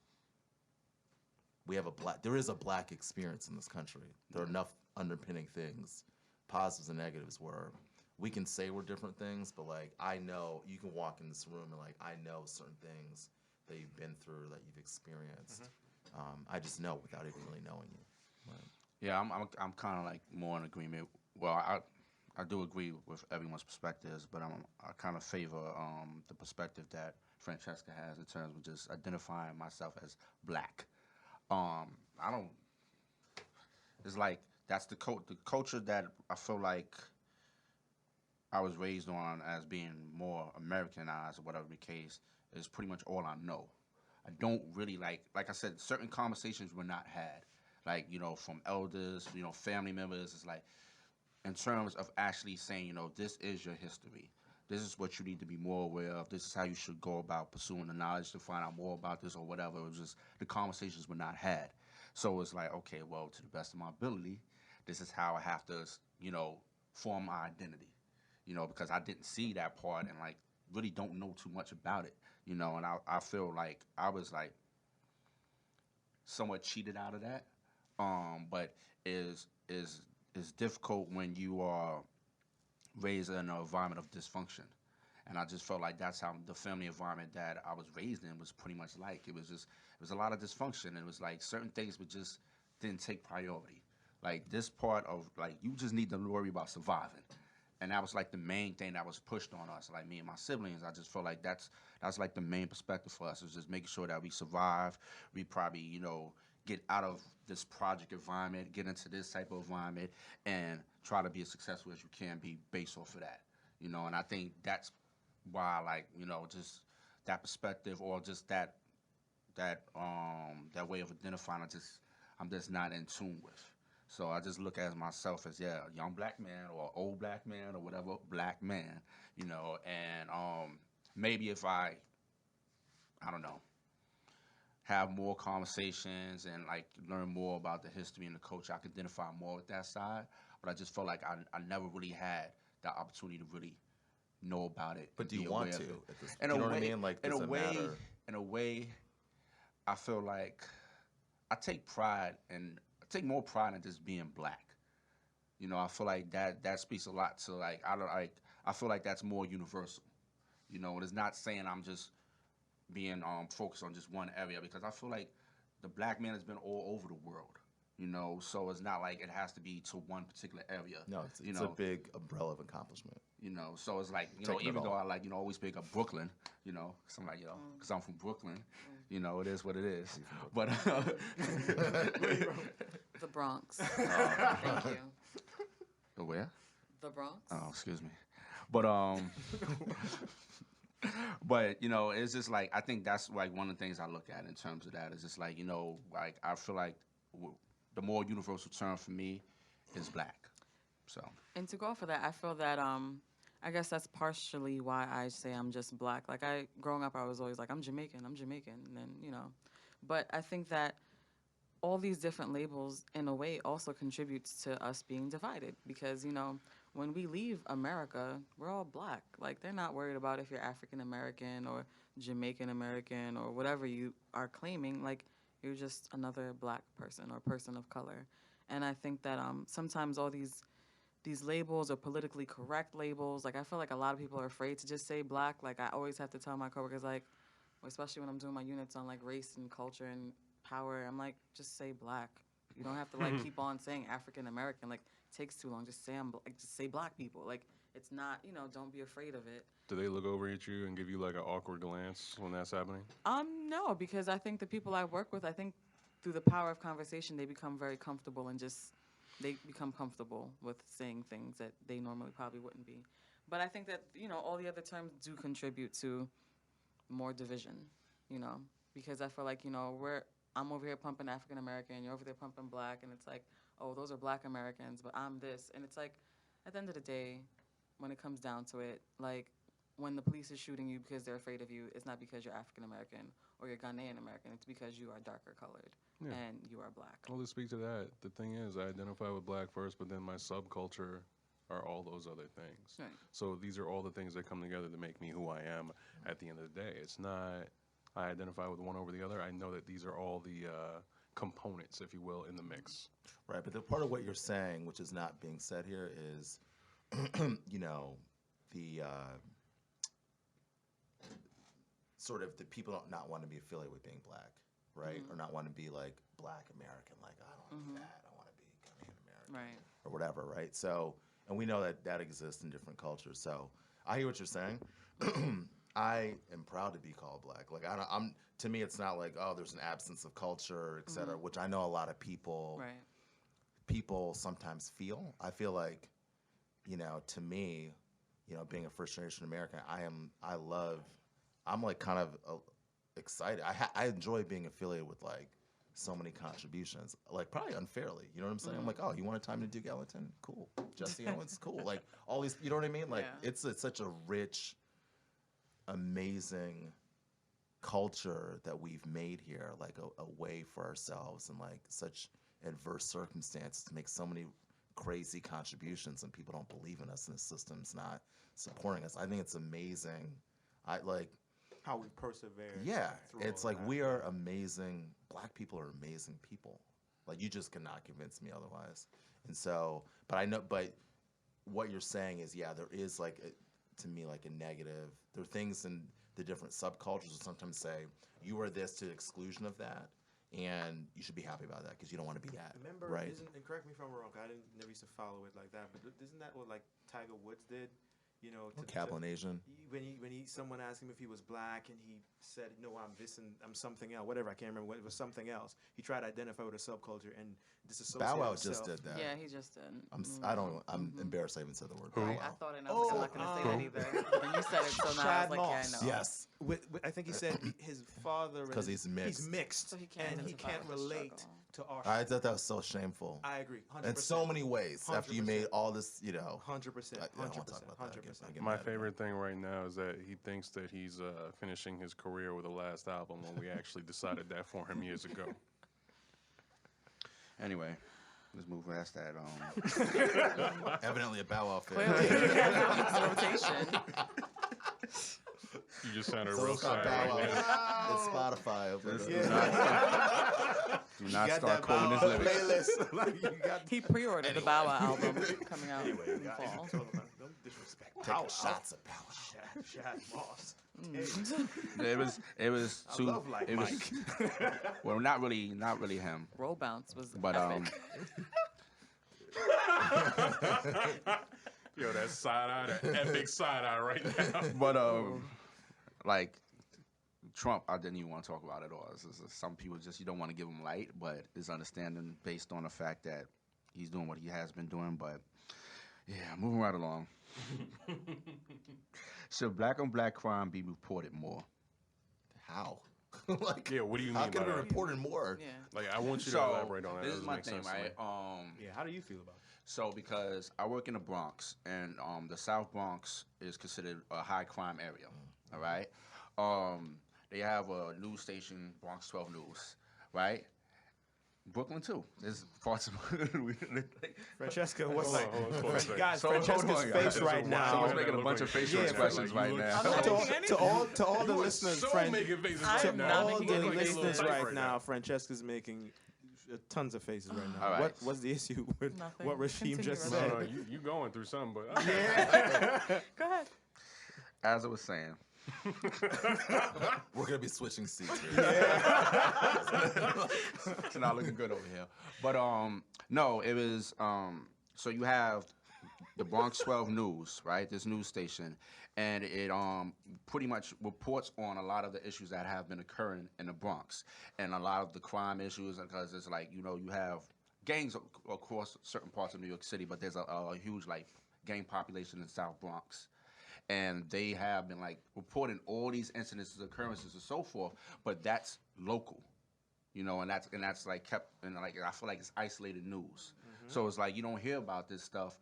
we have there is a black experience in this country. There are enough underpinning things, positives and negatives, where we can say we're different things, but like I know you can walk in this room and like I know certain things that you've been through, that you've experienced. I just know without even really knowing you. Right. Yeah, I'm kind of like more in agreement. Well, I do agree with everyone's perspectives, but I kind of favor the perspective that Franchesca has in terms of just identifying myself as black. I don't. It's like that's the culture that I feel like I was raised on as being more Americanized or whatever the case is pretty much all I know. I don't really like I said, certain conversations were not had, like, you know, from elders, you know, family members. It's like, in terms of actually saying, you know, this is your history. This is what you need to be more aware of. This is how you should go about pursuing the knowledge to find out more about this or whatever. It was just the conversations were not had. So it's like, okay, well, to the best of my ability, this is how I have to, you know, form my identity, you know, because I didn't see that part and like really don't know too much about it, you know, and I feel like I was like somewhat cheated out of that. But is difficult when you are raised in an environment of dysfunction. And I just felt like that's how the family environment that I was raised in was pretty much like. It was a lot of dysfunction. It was like certain things would just didn't take priority. Like this part of like you just need to worry about surviving. And that was like the main thing that was pushed on us. Like me and my siblings, I just felt like that's like the main perspective for us. It was just making sure that we survive. We probably, you know, get out of this project environment, get into this type of environment, and try to be as successful as you can be based off of that, you know. And I think that's why, like, you know, just that perspective or just that way of identifying, I'm just not in tune with. So I just look at myself as a young black man or old black man or whatever black man, you know. And maybe if I don't know, have more conversations and like learn more about the history and the culture, I could identify more with that side. But I just felt like I never really had the opportunity to really know about it. But do you want to? At this, In you a know what I way- mean? Like, in does a it way, matter? in a way, I feel like I take pride and I take more pride in just being black. You know, I feel like that speaks a lot to like I feel like that's more universal. You know, and it's not saying I'm just being focused on just one area, because I feel like the black man has been all over the world, you know, so it's not like it has to be to one particular area. No, it's a big umbrella of accomplishment. You know, so it's like, you know, Taking it even though all. I like, you know, always pick up Brooklyn, you know, because I'm like, you know, because I'm from Brooklyn, you know, it is what it is. But The Bronx. Thank you. the where? The Bronx. Oh, excuse me. But but you know, it's just like I think that's like one of the things I look at in terms of that is just like, you know, like I feel like the more universal term for me is black. So And to go off of that, I feel that I guess that's partially why I say I'm just black. Like growing up, I was always like, I'm Jamaican, and then, you know. But I think that all these different labels, in a way, also contributes to us being divided because, when we leave America, we're all black. Like, they're not worried about if you're African American or Jamaican American or whatever you are claiming. Like, you're just another black person or person of color. And I think that sometimes all these labels or politically correct labels, like, I feel like a lot of people are afraid to just say black. Like, I always have to tell my coworkers, like, especially when I'm doing my units on, like, race and culture and power, I'm like, just say black. You don't have to, like, keep on saying African American. Like, it takes too long. Just say just say black people. Like, it's not, don't be afraid of it. Do they look over at you and give you like an awkward glance when that's happening? No, because I think the people I work with, I think through the power of conversation, they become very comfortable and they become comfortable with saying things that they normally probably wouldn't be. But I think that, all the other terms do contribute to more division, because I feel like, I'm over here pumping African American, you're over there pumping black, and it's like, oh, those are black Americans, but I'm this. And it's like, at the end of the day, when it comes down to it, like, when the police is shooting you because they're afraid of you, it's not because you're African American or you're Ghanaian American. It's because you are darker colored and you are black. Well, to speak to that, the thing is, I identify with black first, but then my subculture are all those other things. Right. So these are all the things that come together to make me who I am at the end of the day. It's not I identify with one over the other. I know that these are all the components, if you will, in the mix. Right, but the part of what you're saying, which is not being said here, is, the sort of the people don't not want to be affiliated with being black, right? Or not want to be like black American, like I don't want to be that. I want to be Ghanaian American, Right. or whatever, right? So, and we know that that exists in different cultures. So, I hear what you're saying. I am proud to be called black. Like I'm to me, it's not like, oh, there's an absence of culture, et cetera, which I know a lot of people sometimes feel. I feel like, to me, being a first generation American, I'm like kind of excited. I enjoy being affiliated with like so many contributions, like probably unfairly. You know what I'm saying? I'm like, oh, you want a time to Duke Ellington? Cool. Jesse Owens? Cool. Like all these, you know what I mean? Like it's such a rich, amazing culture that we've made here, like a way for ourselves in like such adverse circumstances to make so many crazy contributions, and people don't believe in us and the system's not supporting us. I think it's amazing. I like how we persevere. Yeah, through it's all like that. we are amazing. Black people are amazing people. Like you just cannot convince me otherwise. And so, but what you're saying is, yeah, there is like to me like a negative. There are things in the different subcultures that sometimes say you are this to the exclusion of that, and you should be happy about that because you don't want to be that. Remember, right? and correct me if I'm wrong, I never used to follow it like that, but isn't that what like Tiger Woods did? Or Kaplan Asian. When someone asked him if he was black, and he said, "No, I'm this and I'm something else." Whatever, I can't remember. It was something else. He tried to identify with a subculture and disassociate Bow Wow himself. just did that. Yeah, he just did. I'm embarrassed I even said the word. Right, Bow I Wow. thought it, I'm not going to say that either. When you said it, so now I Chad was like, Moss. yeah, I know. Yes, I think he said his father 'Cause he's mixed. He's mixed, So he can't and he identify can't with the relate struggle. to our. I thought that was so shameful. I agree. 100%. In so many ways. After you 100%. made all this, 100%. I don't want to talk 100%. about that. I get My mad at favorite thing right now is that he thinks that he's finishing his career with the last album when we actually decided that for him years ago. Anyway, let's move past that. it. Evidently a Bow Wow fan. Clearly, you have rotation. You just sounded So real it's not sad Bow Wow. right now. It's Spotify. Do not start quoting his lyrics. He pre-ordered the Bow Wow album coming out in fall. Don't disrespect. Taking shots at Bow Wow. Chad Moss. It was too. love like it was, well, not really him, Roll Bounce was but epic. Yo, that side eye, that epic side eye right now. but like Trump, I didn't even want to talk about it all. Some people just you don't want to give him light, but it's understanding based on the fact that he's doing what he has been doing. But yeah, moving right along. Should black on black crime be reported more? How? Like, Yeah, what do you how mean can by we that? report it more? Yeah. Like, I want you to So elaborate on that. this That is doesn't my make thing, sense to me. right? Yeah, how do you feel about it? So because I work in the Bronx, and the South Bronx is considered a high crime area. All right, they have a news station, Bronx 12 News, right? Brooklyn too. There's parts of Francesca, what's Hold on, hold on, hold on. guys? So, hold Francesca's on, face guys. right now. Someone's making a bunch of facial Yeah, expressions like right you look now. I'm not to, making any to all the You are listeners, so making faces I right am now. not all making the any faces listeners right right now, Francesca's making tons of faces right now. All right. What's the issue with Nothing. what Rasheem Continue, just Rasheem. said? No, you going through something, but Go ahead. As I was saying, We're gonna be switching seats. it's not looking good over here. But no, it was so you have the Bronx 12 News, right? This news station, and it pretty much reports on a lot of the issues that have been occurring in the Bronx and a lot of the crime issues, because it's like, you know, you have gangs across certain parts of New York City, but there's a huge like gang population in South Bronx. And they have been like reporting all these incidences, occurrences, and so forth. But that's local, you know, and that's like kept, and like I feel like it's isolated news. So it's like you don't hear about this stuff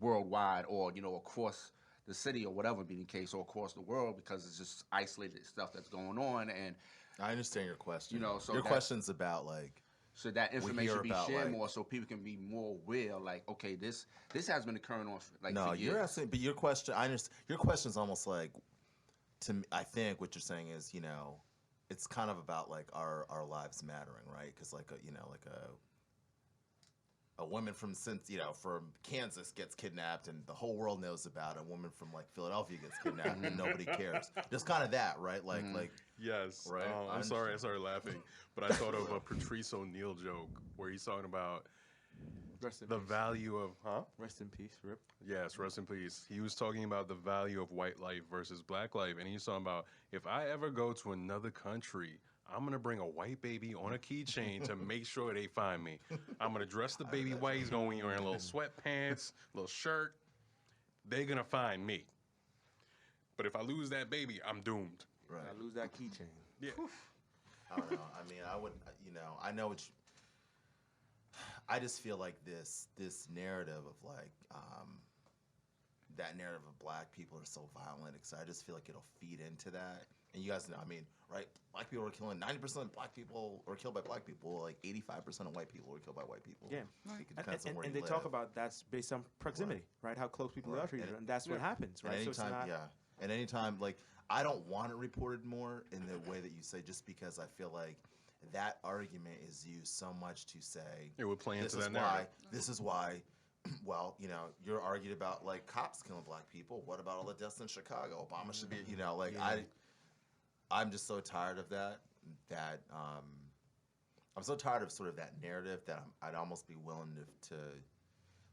worldwide, or you know, across the city or whatever being the case, or across the world, because it's just isolated stuff that's going on. And I understand your question. You know, so your that- question's about like so that information be about, shared like- more, so people can be more aware. Like, okay, this has been occurring on like no, for years. you're asking, but your question, I understand. Your question's almost like, to me, I think what you're saying is, you know, it's kind of about like our lives mattering, right? Because like a woman from from Kansas gets kidnapped, and the whole world knows about it. A woman from like Philadelphia gets kidnapped, and nobody cares. Just kind of that, right? Like yes. Right, I'm sorry, I started laughing, but I thought of a Patrice O'Neal joke where he's talking about Rest in the peace. value of, Rest in peace, Rip. Yes, rest in peace. He was talking about the value of white life versus black life, and he was talking about, if I ever go to another country, I'm gonna bring a white baby on a keychain to make sure they find me. I'm gonna dress the baby white. He's gonna be wearing little sweatpants, little shirt. They're gonna find me. But if I lose that baby, I'm doomed. right. I lose that keychain. Yeah. I don't know. I mean, I would, I know what I just feel like this narrative of like, that narrative of black people are so violent, because I just feel like it'll feed into that. And you guys know, I mean, right? Black people are killing, 90% of black people are killed by black people. Like 85% of white people are killed by white people. Yeah. It depends on where And you they live. talk about that's based on proximity, right? How close people are to each other, and that's what happens, And right? So it's anytime, not. and anytime, like, I don't want it reported more in the way that you say, just because I feel like that argument is used so much to say, It would play this into is that why, narrative. this is why, well, you're arguing about, like, cops killing black people. What about all the deaths in Chicago? Obama should be, I'm just so tired of that, I'm so tired of sort of that narrative that I'd almost be willing to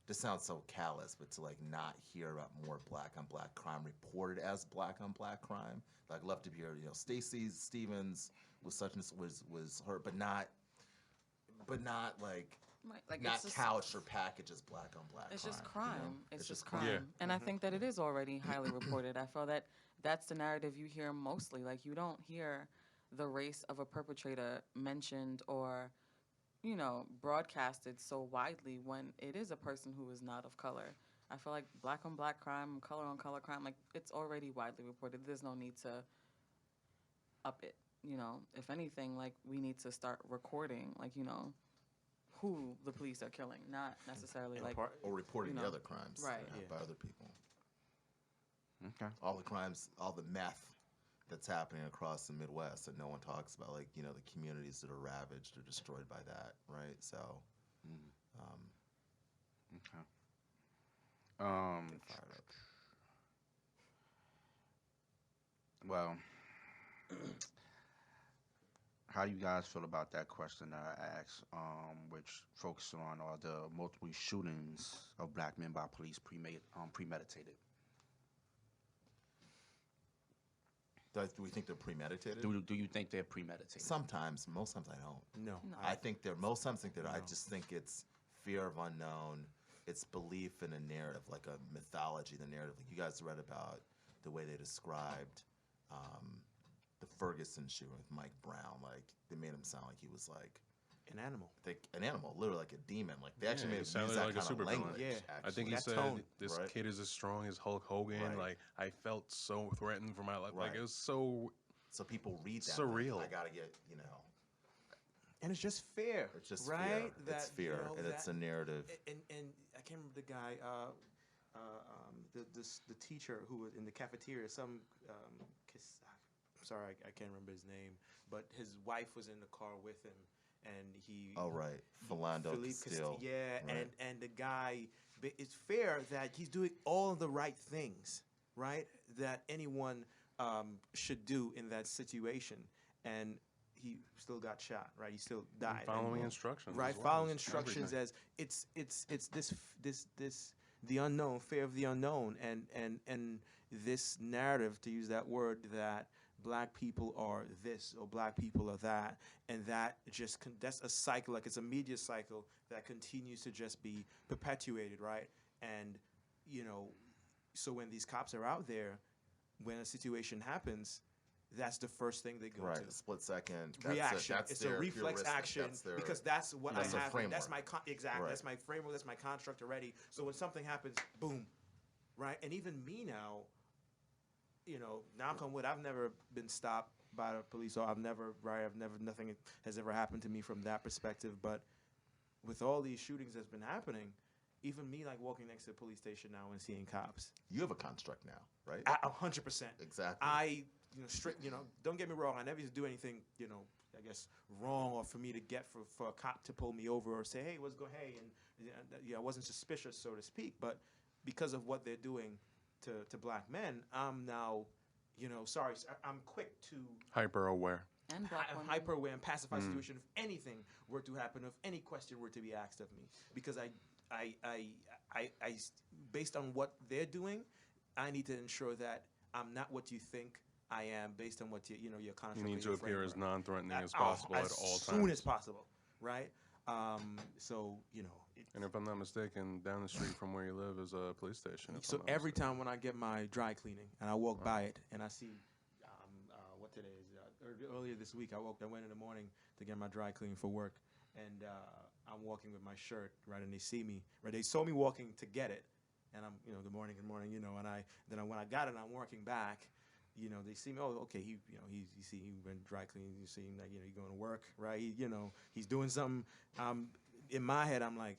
this sounds so callous, but to like not hear about more black on black crime reported as black on black crime. Like, I'd love to hear, Stacey Stevens was such and was hurt, but not like Right, like not it's just, couched or packaged as black on black. it's crime, just crime. It's just crime. Yeah. And I think that it is already highly reported. I feel that that's the narrative you hear mostly. Like, you don't hear the race of a perpetrator mentioned or, broadcasted so widely when it is a person who is not of color. I feel like black on black crime, color on color crime, like, it's already widely reported. There's no need to up it. If anything, like, we need to start recording, like, who the police are killing, not necessarily like or reporting you the know, other crimes right. by other people. Okay. All the crimes, all the meth that's happening across the Midwest that no one talks about, like, the communities that are ravaged or destroyed by that, right? So, Okay. fired up. Well, how do you guys feel about that question that I asked, which focused on are the multiple shootings of black men by police premeditated? Do we think they're premeditated? Do you think they're premeditated? Sometimes, most times I don't. No. No. I think most times I just think it's fear of unknown. It's belief in a narrative, like a mythology, the narrative. Like, you guys read about the way they described the Ferguson shooting with Mike Brown. Like, they made him sound like he was like An animal. an animal, literally like a demon. Like, they actually Yeah, made it use sounded that like a kind of supervillain. language. Yeah. I think he That said, tone, this right? kid is as strong as Hulk Hogan. Right. Like, I felt so threatened for my life. Like, Right. it was so... So people read that. Surreal. Like, I gotta get, and it's just fear. It's just right. fear. It's fear, and it's a narrative. And I can't remember the guy, the teacher who was in the cafeteria. Sorry, I can't remember his name, but his wife was in the car with him, and he. Oh right, Philando Castile. Yeah, right. and the guy. It's fair that he's doing all the right things, right? That anyone should do in that situation, and he still got shot, right? He still died. Following instructions. Right, as well following as instructions everything. as it's this the unknown, fear of the unknown, and this narrative, to use that word, that black people are this or black people are that, and that just that's a cycle, like it's a media cycle that continues to just be perpetuated, right? And so when these cops are out there, when a situation happens, that's the first thing they go Right, to. a split second. Reaction. That's It's their a reflex heuristic. action That's their, because that's what that's I their have. That's my framework. exactly. Right. That's my framework. That's my construct already. So when something happens, boom, right? And even me now, knock on wood, I've never been stopped by the police, or nothing has ever happened to me from that perspective. But with all these shootings that's been happening, even me, like walking next to the police station now and seeing cops, You have a construct now, right? 100%. Exactly. I, don't get me wrong. I never used to do anything, I guess wrong, or for me to get for a cop to pull me over or say, hey, hey, and I wasn't suspicious, so to speak. But because of what they're doing to black men, I'm now, I'm quick to Hyper aware. And black I'm women. hyper aware and pacify situation if anything were to happen, if any question were to be asked of me, because I based on what they're doing, I need to ensure that I'm not what you think I am based on what your contract. You need to your appear as framework. non-threatening as possible at all As soon times. as possible, right? And if I'm not mistaken, down the street from where you live is a police station. if So I'm not every mistaken. time when I get my dry cleaning and I walk by it and I see, what today is, earlier this week I went in the morning to get my dry cleaning for work, and I'm walking with my shirt, right, and they see me, right, they saw me walking to get it, and I'm, good morning, and when I got it and I'm walking back, they see me, oh, okay, he went dry cleaning, you see him, like, he's going to work, right, he's doing something, in my head, I'm like,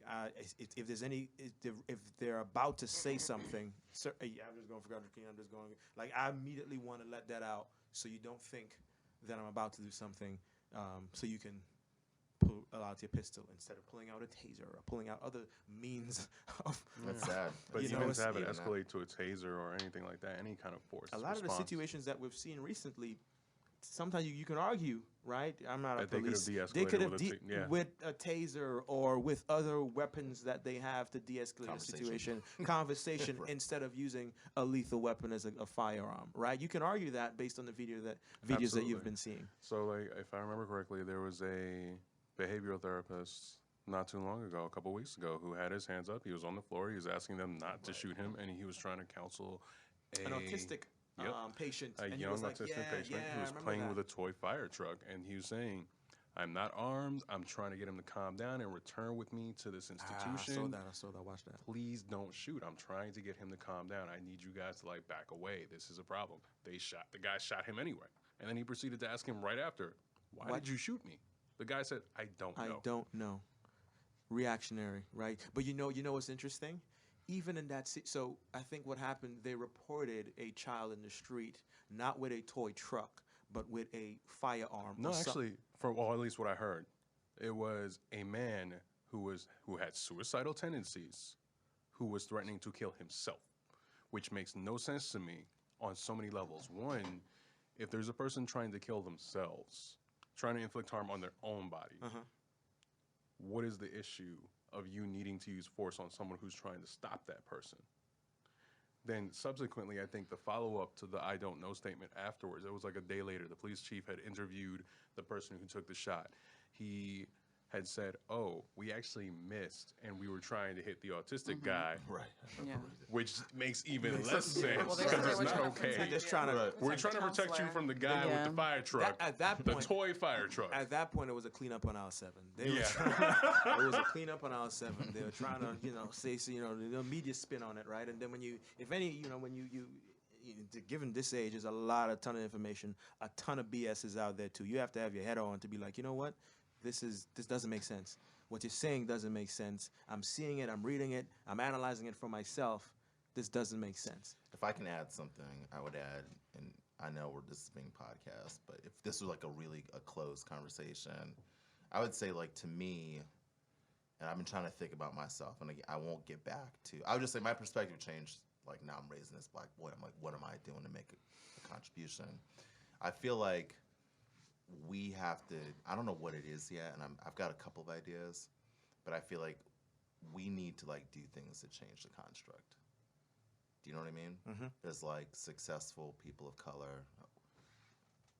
if there's if they're about to say something, sir, hey, I'm just going for garbage clean. I'm just going, like, I immediately want to let that out, so you don't think that I'm about to do something, so you can pull out your pistol instead of pulling out a taser or pulling out other means of. That's sad. But you know, even it's to have it even escalate to a taser or anything like that, any kind of force. A lot of the response, situations that we've seen recently, sometimes you can argue, right? I'm not a that they could have police. de-escalated They could have yeah. with a taser or with other weapons that they have to de-escalate a Conversation. situation, conversation, Right. instead of using a lethal weapon as a firearm, right? You can argue that based on the videos that Absolutely. you've been seeing. So, like, if I remember correctly, there was a behavioral therapist not too long ago, a couple weeks ago, who had his hands up. He was on the floor. He was asking them not to shoot him, and he was trying to counsel An autistic Yep. patient, a and he young was like, autistic yeah, patient yeah, who I was remember playing that. with a toy fire truck, and he was saying, I'm not armed. I'm trying to get him to calm down and return with me to this institution. I saw that, watch that. Please don't shoot. I'm trying to get him to calm down. I need you guys to, like, back away. This is a problem. The guy shot him anyway. And then he proceeded to ask him right after, why What? did you shoot me? The guy said, I don't know. I don't know. Reactionary, right? But you know what's interesting? Even in that, so I think what happened, they reported a child in the street, not with a toy truck, but with a firearm. No, or some- actually, at least what I heard, it was a man who had suicidal tendencies, who was threatening to kill himself, which makes no sense to me on so many levels. One, if there's a person trying to kill themselves, trying to inflict harm on their own body, what is the issue of you needing to use force on someone who's trying to stop that person? Then subsequently, I think the follow-up to the I don't know statement afterwards, it was like a day later, the police chief had interviewed the person who took the shot. He had said, oh, we actually missed, and we were trying to hit the autistic guy, Right. Yeah. which makes even less sense Well, they because said they it's were not trying to okay. protect Just you. trying to. We're trying to protect you counselor. from the guy with Yeah. the fire truck, At that the point, toy fire truck. At that point, it was a cleanup on aisle 7. They were Yeah. trying, it was a cleanup on aisle 7. They were trying to, say, the media spin on it, right? And then when you, given this age, there's a ton of information, a ton of BS is out there too. You have to have your head on to be like, you know what? this doesn't make sense. What you're saying doesn't make sense. I'm seeing it, I'm reading it, I'm analyzing it for myself. This doesn't make sense. If I can add something, I would add, and I know this is being podcast, but if this was like a closed conversation, I would say, like, to me, and I've been trying to think about myself, and I won't get back to, I would just say my perspective changed. Like, now I'm raising this black boy. I'm like, what am I doing to make a contribution? I feel like we have to, I don't know what it is yet, and I've got a couple of ideas, but I feel like we need to, like, do things to change the construct. Do you know what I mean? Mm-hmm. There's, like, successful people of color.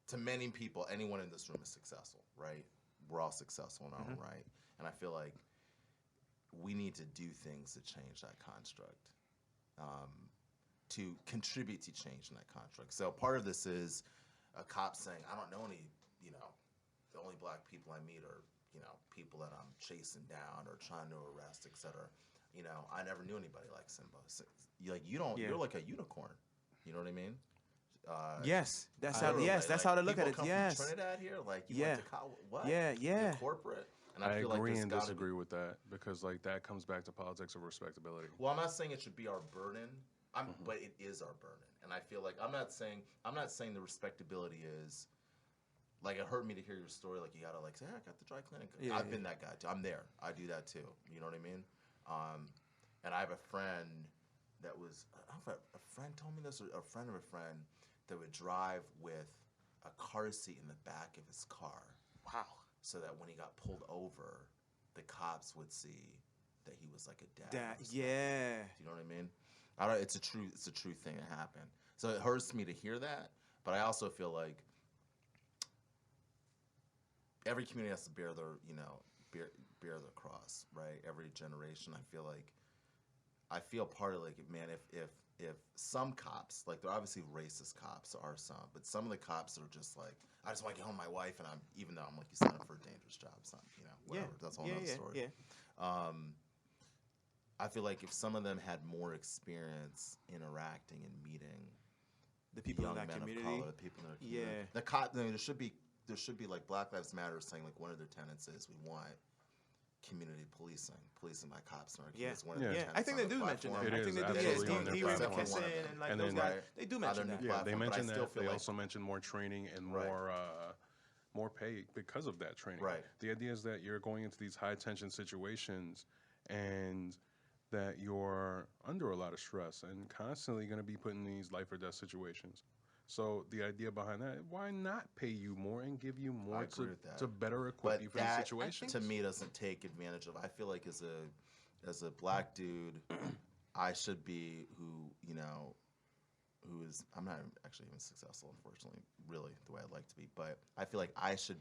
To many people, anyone in this room is successful, right? We're all successful in our own right. And I feel like we need to do things to change that construct, to contribute to changing that construct. So part of this is a cop saying, I don't know any, the only black people I meet are, people that I'm chasing down or trying to arrest, et cetera. I never knew anybody like Simba. So, you're like a unicorn. You know what I mean? Yes, that's I how. don't know, Yes, that's how to look at it. people come Yes. from Trinidad here, like you Yeah. went to what? Yeah, yeah. You're corporate. And I feel agree like there's and gotta disagree be, with that because, like, that comes back to politics of respectability. well, I'm not saying it should be our burden, but it is our burden. And I feel like I'm not saying the respectability is, like, it hurt me to hear your story. Like, you gotta, like, say, hey, I got the dry cleaning. Yeah, I've been that guy too. I'm there. I do that too. You know what I mean? And I have a friend that was, I don't know if a friend told me this, or a friend of a friend that would drive with a car seat in the back of his car. Wow. So that when he got pulled over, the cops would see that he was like a dad. That, yeah. Do you know what I mean? It's a true thing that happened. So it hurts me to hear that, but I also feel like every community has to bear their their cross, right? Every generation. I feel part of, like, man, if some cops, like, they're obviously racist cops, are some, but some of the cops are just like, I just want to get home to my wife, and even though I'm like, you signed up for a dangerous job, it's not, whatever. Yeah. That's a whole other story. Yeah. I feel like if some of them had more experience interacting and meeting The people young in that men community. of color, the people in their community, Yeah. the cop, there should be like Black Lives Matter saying, like, one of their tenets is we want community policing by cops in our Yeah. communities. One of their Yeah. tenets I think on they the do mention that. platform. It I think is they do. absolutely Yeah, on their Steve platform. McKesson and, like, And those then- guys. Right. They do On mention their that. new Yeah, they platform, but I mentioned still that. feel They like- also mentioned more training and Right. more pay because of that training. Right. The idea is that you're going into these high tension situations and that you're under a lot of stress and constantly going to be put in these life or death situations. So the idea behind that, why not pay you more and give you more agree with that. to better equip But you for these that, situations? to me, doesn't take advantage of. I feel like as a black dude, I should be who is. I'm not actually even successful, unfortunately, really the way I'd like to be. But I feel like I should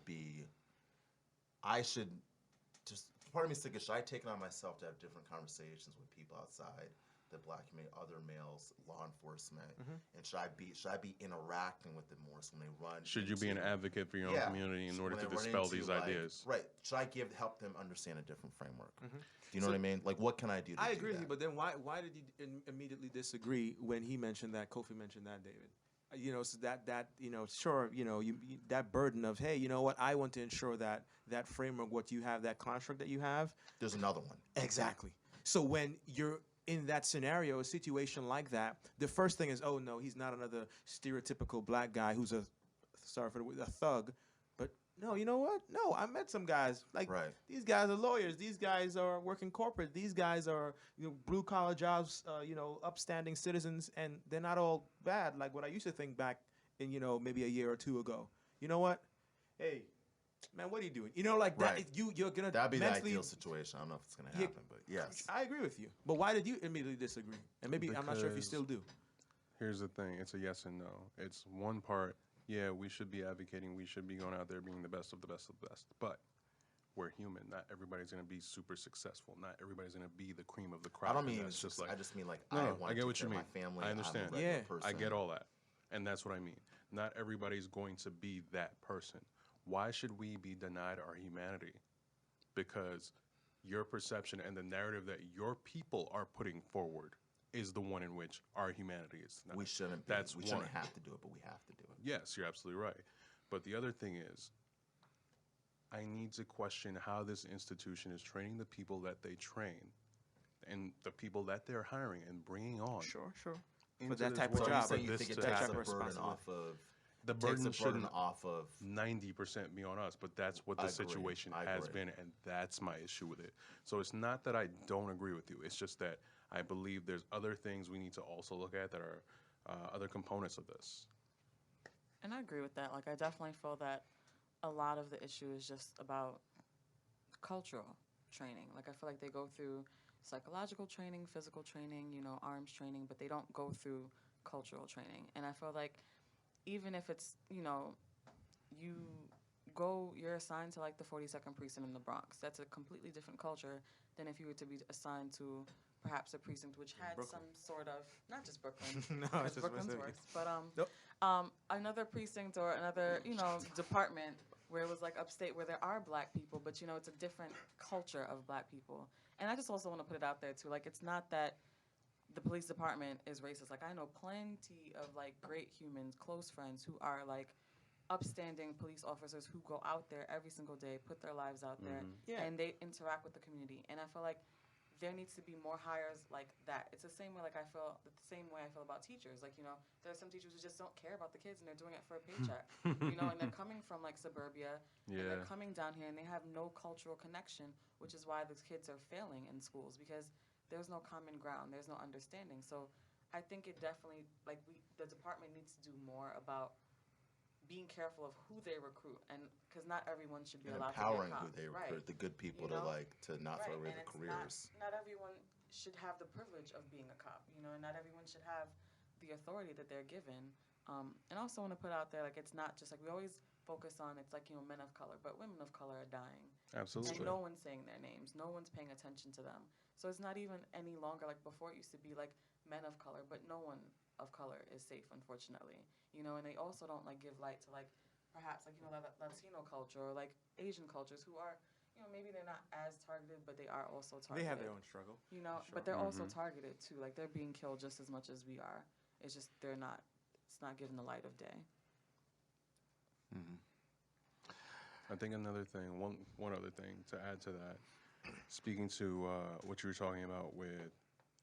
just. Part of me is thinking, should I take it on myself to have different conversations with people outside the black community, other males, law enforcement, and should I be interacting with them more so when they run? Should you be an advocate for your own community in so order when to they run dispel into, these like, ideas? Right. Should I help them understand a different framework? Do you know what I mean? Like, what can I do to I do agree with you, that? but then why did you immediately disagree when he mentioned that, Kofi mentioned that, David? So that sure, that burden of, hey, you know what, I want to ensure that framework, what you have, that construct that you have. There's another one. Exactly. So when you're in that scenario, a situation like that, the first thing is, oh no, he's not another stereotypical black guy who's a thug. But no, you know what? No, I met some guys. Like, Right. these guys are lawyers. These guys are working corporate. These guys are, blue collar jobs, upstanding citizens, and they're not all bad like what I used to think back in, maybe a year or two ago. You know what? Hey, man, what are you doing? Like that. Right. You're gonna That'd be the mentally. ideal situation. I don't know if it's going to Yeah. happen, but yes. I agree with you. But why did you immediately disagree? And maybe I'm not sure if you Because- still do. Here's the thing. It's a yes and no. It's one part, yeah, we should be advocating. We should be going out there being the best of the best of the best. But we're human. Not everybody's going to be super successful. Not everybody's going to be the cream of the crop. I don't and mean that's just like, I just mean, like, No, I no, want I to get take what care you of my mean. family. I understand. I'm a regular Yeah. person. I get all that. And that's what I mean. Not everybody's going to be that person. Why should we be denied our humanity? Because your perception and the narrative that your people are putting forward is the one in which our humanity is not. We shouldn't. That's we one. shouldn't have to do it, but we have to do it. Yes, you're absolutely right. But the other thing is, I need to question how this institution is training the people that they train and the people that they're hiring and bringing on. Sure. For into that this type of world So job. you saying you this think it to takes happen. the burden Responsibility. off of The takes burden the burden shouldn't off of 90% be on us, but that's what I the agree. situation I has agree. been, and that's my issue with it. So it's not that I don't agree with you. It's just that I believe there's other things we need to also look at that are other components of this. And I agree with that. Like, I definitely feel that a lot of the issue is just about cultural training. Like, I feel like they go through psychological training, physical training, arms training, but they don't go through cultural training. And I feel like even if it's, you're assigned to like the 42nd precinct in the Bronx. That's a completely different culture than if you were to be assigned to perhaps a precinct which had Brooklyn. some sort of, not just Brooklyn, No, because it's just Brooklyn's West worse, Indies. but Nope. another precinct or another, department where it was like upstate where there are black people, but it's a different culture of black people. And I just also want to put it out there too, like it's not that the police department is racist. Like I know plenty of like great humans, close friends who are like upstanding police officers who go out there every single day, put their lives out there, Yeah. and they interact with the community. And I feel like there needs to be more hires like that. It's the same way I feel about teachers. Like, there are some teachers who just don't care about the kids and they're doing it for a paycheck. And they're coming from like suburbia and they're Yeah. coming down here and they have no cultural connection, which is why those kids are failing in schools because there's no common ground, there's no understanding. So I think it definitely the department needs to do more about being careful of who they recruit, and because not everyone should be and allowed empowering to be a who cop. they Right. recruit, the good people You know? to not throw away and the it's careers. Not everyone should have the privilege of being a cop, and not everyone should have the authority that they're given. And I also want to put out there, like, it's not just like we always focus on, it's like, men of color, but women of color are dying. Absolutely. And no one's saying their names, no one's paying attention to them. So it's not even any longer like before it used to be like men of color, but no one of color is safe, unfortunately. And they also don't like give light to like perhaps like Latino culture or like Asian cultures who are maybe they're not as targeted, but they are also targeted. They have their own struggle. But they're also targeted too. Like they're being killed just as much as we are. It's just they're not. It's not given the light of day. I think another thing, one other thing to add to that, speaking to what you were talking about with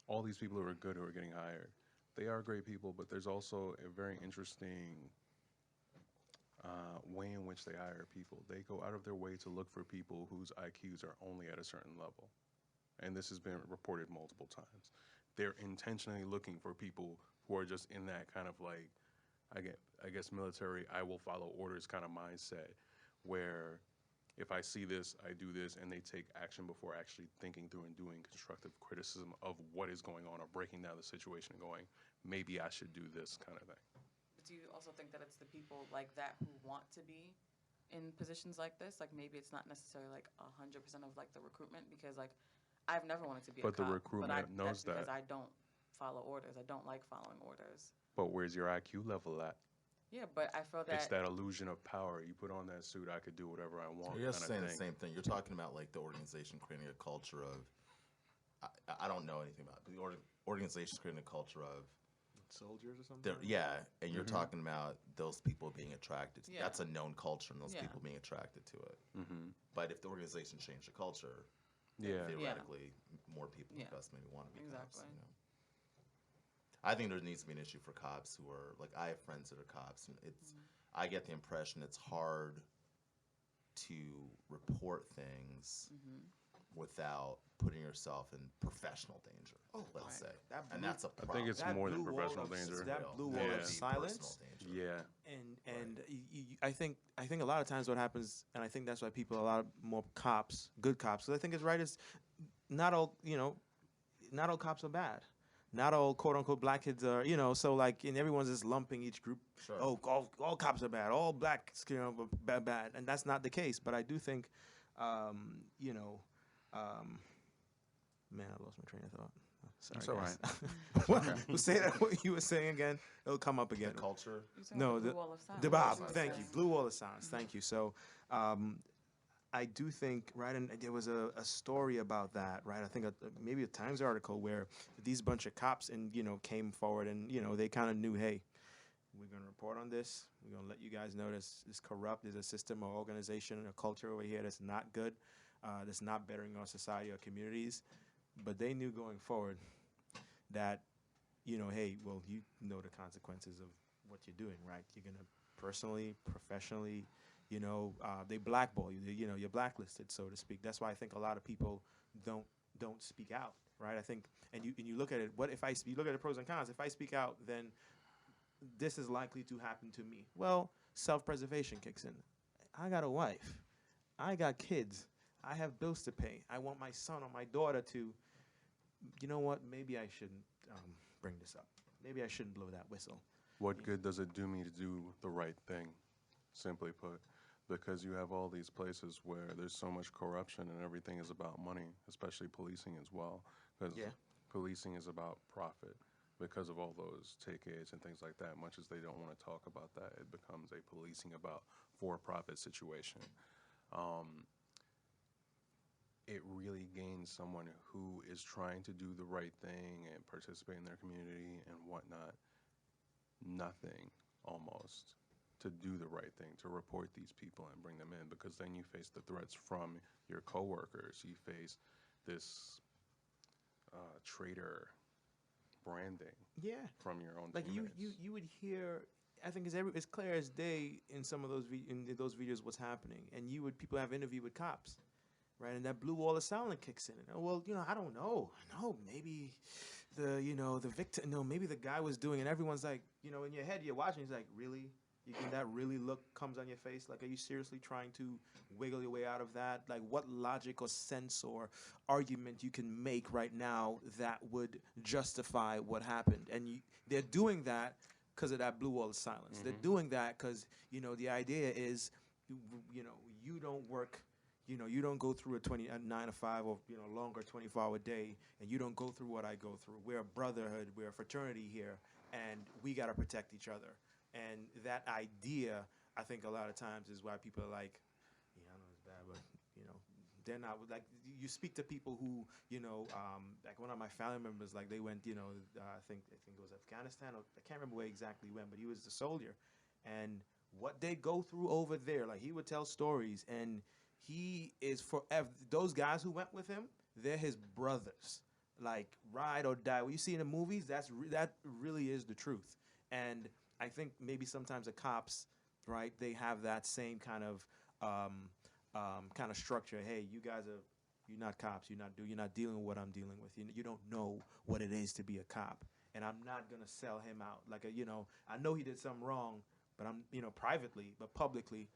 all these people who are good who are getting hired, they are great people, but there's also a very interesting way in which they hire people. They go out of their way to look for people whose IQs are only at a certain level. And this has been reported multiple times. They're intentionally looking for people who are just in that kind of like, I guess military, I will follow orders kind of mindset, where if I see this, I do this, and they take action before actually thinking through and doing constructive criticism of what is going on or breaking down the situation and going, maybe I should do this kind of thing. But do you also think that it's the people like that who want to be in positions like this? Like maybe it's not necessarily like 100% of like the recruitment, because like I've never wanted to be a cop. But the recruitment knows that's because that. I don't follow orders. I don't like following orders. But where's your IQ level at? Yeah, but I feel that It's that illusion of power. You put on that suit, I could do whatever I want. You're just kinda saying the thing. same thing. You're talking about like the organization creating a culture of, I don't know anything about it, but the organization creating a culture of, Soldiers or something? yeah, and you're talking about those people being attracted. Yeah. That's a known culture, and those Yeah. people being attracted to it. But if the organization changed the culture, Yeah. theoretically, more people Yeah. would thus maybe want to be cops. Exactly. I think there needs to be an issue for cops who are like, I have friends that are cops, and I get the impression it's hard to report things without putting yourself in professional danger. Let's say, and that's a I problem. think it's That more than blue wall professional of- danger. that Real. blue wall Yeah. of Personal silence. danger. Yeah. And I think a lot of times what happens, and I think that's why people, a lot more cops, good cops, because I think it's right, is not all cops are bad. Not all quote unquote black kids are, so like, and everyone's just lumping each group. Sure. Oh, all cops are bad. All blacks, are bad, and that's not the case. But I do think, man, I lost my train of thought. Sorry, It's all guys. Well, say that what you were saying again. It'll come up again. The culture. You're talking No, about the the blue wall of silence. the Bob. That's what Thank I'm you. saying. Blue wall of silence. Thank you. So, I do think, right, and there was a story about that, right? I think maybe a Times article where these bunch of cops came forward and they kind of knew, hey, we're going to report on this. We're going to let you guys know this is corrupt. There's a system or organization and a culture over here that's not good, that's not bettering our society or communities. But they knew going forward that, hey, well, you know the consequences of what you're doing, right? You're going to personally, professionally, they blackball you. You're blacklisted, so to speak. That's why I think a lot of people don't speak out, right? I think, and you look at it. You look at the pros and cons? If I speak out, then this is likely to happen to me. Well, self-preservation kicks in. I got a wife. I got kids. I have bills to pay. I want my son or my daughter to, you know what? Maybe I shouldn't bring this up. Maybe I shouldn't blow that whistle. What good does it do me to do the right thing, simply put? Because you have all these places where there's so much corruption and everything is about money, especially policing as well. Because policing is about profit. Because of all those take-aids and things like that, much as they don't want to talk about that, it becomes a policing about for-profit situation. It really gains someone who is trying to do the right thing and participate in their community and whatnot, nothing almost to do the right thing, to report these people and bring them in, because then you face the threats from your coworkers. You face this traitor branding from your own teammates. You would hear, I think it's clear as day in some of those those videos what's happening, and people have interview with cops, right? And that blue wall of silence kicks in. And, well, I don't know. Maybe the victim. No, maybe the guy was doing, and everyone's like, in your head you're watching. It's like, really? That really comes on your face? Like, are you seriously trying to wiggle your way out of that? Like, what logic or sense or argument you can make right now that would justify what happened? And they're doing that because of that blue wall of silence. Mm-hmm. They're doing that because, the idea is, you don't work, you don't go through a 9 to 5 or, longer 24-hour day, and you don't go through what I go through. We're a brotherhood, we're a fraternity here, and we got to protect each other. And that idea, I think a lot of times is why people are like, I know it's bad, but, they're not, like, you speak to people who, like one of my family members, like they went, I think it was Afghanistan, or I can't remember where exactly he went, but he was a soldier. And what they go through over there, like he would tell stories, and he is forever, those guys who went with him, they're his brothers. Like, ride or die. What you see in the movies, that really is the truth. And I think maybe sometimes the cops, right, they have that same kind of structure. Hey, you guys you're not cops. You're not dealing with what I'm dealing with. You don't know what it is to be a cop. And I'm not gonna sell him out. Like, I know he did something wrong, but I'm, privately, but publicly,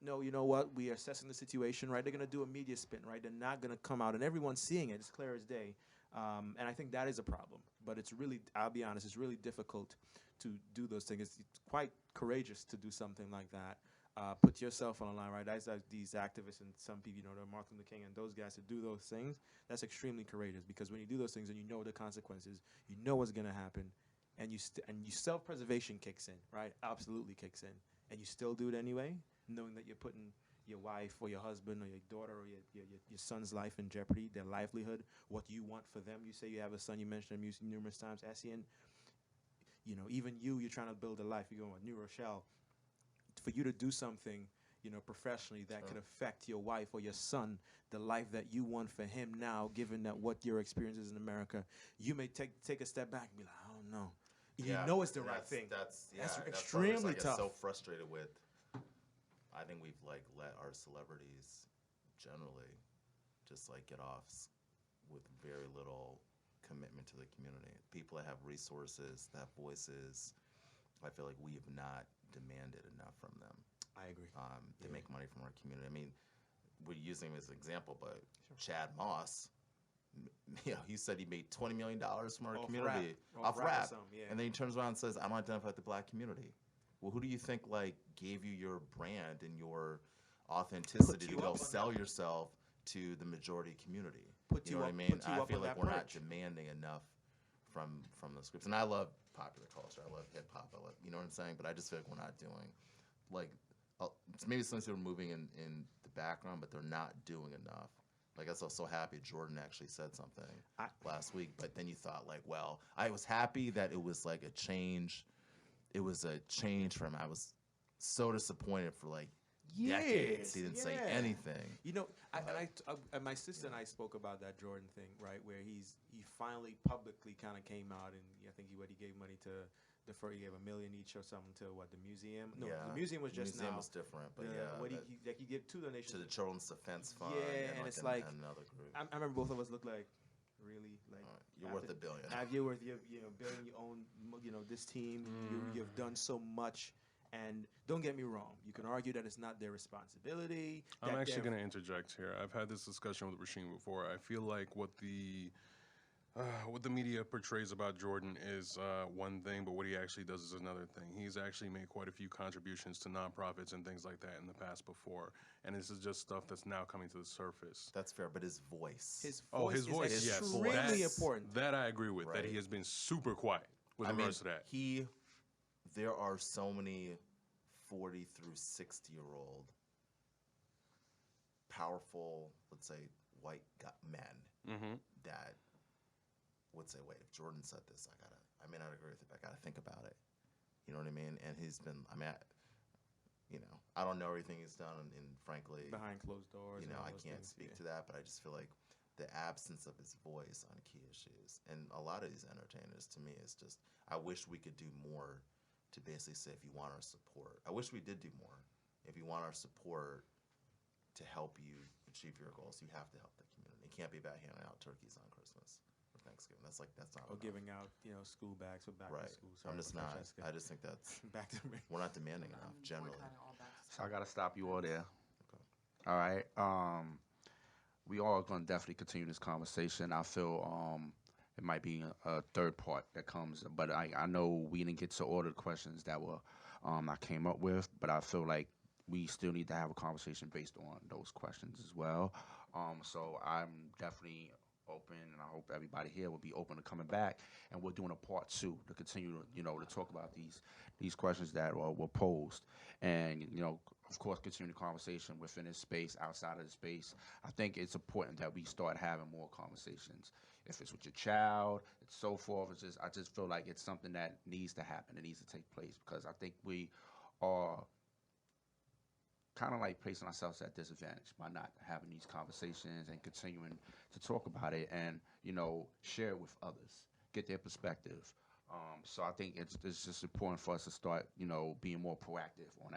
no, you know what? We are assessing the situation, right? They're gonna do a media spin, right? They're not gonna come out, and everyone's seeing it. It's clear as day. And I think that is a problem. But it's really, I'll be honest, it's really difficult to do those things. It's quite courageous to do something like that. Put yourself on the line, right? That's these activists and some people, the Martin Luther King and those guys to do those things. That's extremely courageous, because when you do those things and you know the consequences, you know what's going to happen, and you self-preservation kicks in, right? Absolutely kicks in, and you still do it anyway, knowing that you're putting your wife or your husband or your daughter or your son's life in jeopardy, their livelihood, what you want for them. You say you have a son, you mentioned him numerous times, Essien. Even you're trying to build a life. You're going with New Rochelle. For you to do something, professionally that could affect your wife or your son, the life that you want for him now, given that what your experience is in America, you may take a step back and be like, I don't know. You know it's the right thing. That's extremely tough. I get so frustrated with. I think we've let our celebrities generally just get off with very little commitment to the community. People that have resources, that have voices, I feel like we have not demanded enough from them. I agree. They make money from our community. I mean, we're using him as an example, but Chad Moss, he said he made $20 million from our community off rap. And then he turns around and says, I'm identified with the black community. Well, who do you think gave you your brand and your authenticity to go sell yourself to the majority community? You know what I mean? I feel like we're not demanding enough from the scripts. And I love popular culture. I love hip hop. I love, you know what I'm saying? But I just feel like we're not doing maybe some things are moving in the background, but they're not doing enough. I guess I was so happy Jordan actually said something last week, but then you thought well, I was happy that it was a change it was a change for him. I was so disappointed for like decades. He didn't say anything. You know, my sister and I spoke about that Jordan thing, right? Where he finally publicly kind of came out, and I think he gave money to he gave $1 million each or something to the museum. No, the museum was just the museum now. was different, but he gave 2 donations to the Children's Defense Fund. Yeah, and it's like another group. I remember both of us looked like, really, like you're worth $1 billion. You're worth $1 billion. You own this team. You've done so much. And don't get me wrong, you can argue that it's not their responsibility. I'm actually going to interject here. I've had this discussion with Rasheem before. I feel like what the media portrays about Jordan is one thing, but what he actually does is another thing. He's actually made quite a few contributions to nonprofits and things like that in the past before, and this is just stuff that's now coming to the surface. That's fair, but his voice. His voice is yes, extremely important. That I agree with. That he has been super quiet with regards to that. There are so many 40 through 60-year-old powerful, let's say, white men that would say, wait, if Jordan said this, I may not agree with it, but I gotta think about it. You know what I mean? And he's been, I don't know everything he's done, and frankly, behind closed doors. I can't speak to that, but I just feel like the absence of his voice on key issues, and a lot of these entertainers, to me, is just, I wish we could do more to basically say, if you want our support, I wish we did do more. If you want our support to help you achieve your goals, you have to help the community. It can't be about handing out turkeys on Christmas or Thanksgiving. That's not. Or enough. giving out, school bags for back to school. I'm just not. I just think that's back to me. We're not demanding enough generally. So I gotta stop you all there. Okay. All right. We all gonna definitely continue this conversation. I feel it might be a third part that comes, but I know we didn't get to all the questions that were I came up with, but I feel like we still need to have a conversation based on those questions as well. So I'm definitely open, and I hope everybody here will be open to coming back, and we're doing a part 2 to continue to to talk about these questions that were posed, and of course continue the conversation within this space, outside of the space. I think it's important that we start having more conversations. If it's with your child, it's so forth. I just feel like it's something that needs to happen. It needs to take place, because I think we are kind of like placing ourselves at disadvantage by not having these conversations and continuing to talk about it and share it with others, get their perspective. So I think it's just important for us to start being more proactive on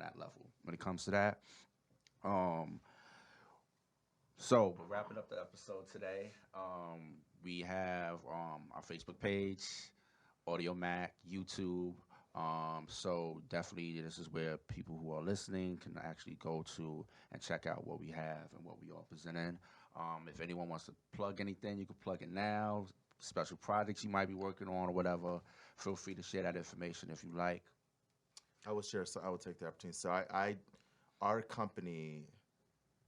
that level when it comes to that. So we're wrapping up the episode today. We have our Facebook page, Audio Mac, YouTube. So definitely this is where people who are listening can actually go to and check out what we have and what we are presenting. If anyone wants to plug anything, you can plug it now. Special projects you might be working on or whatever, feel free to share that information if you like. I will share. So I will take the opportunity. So our company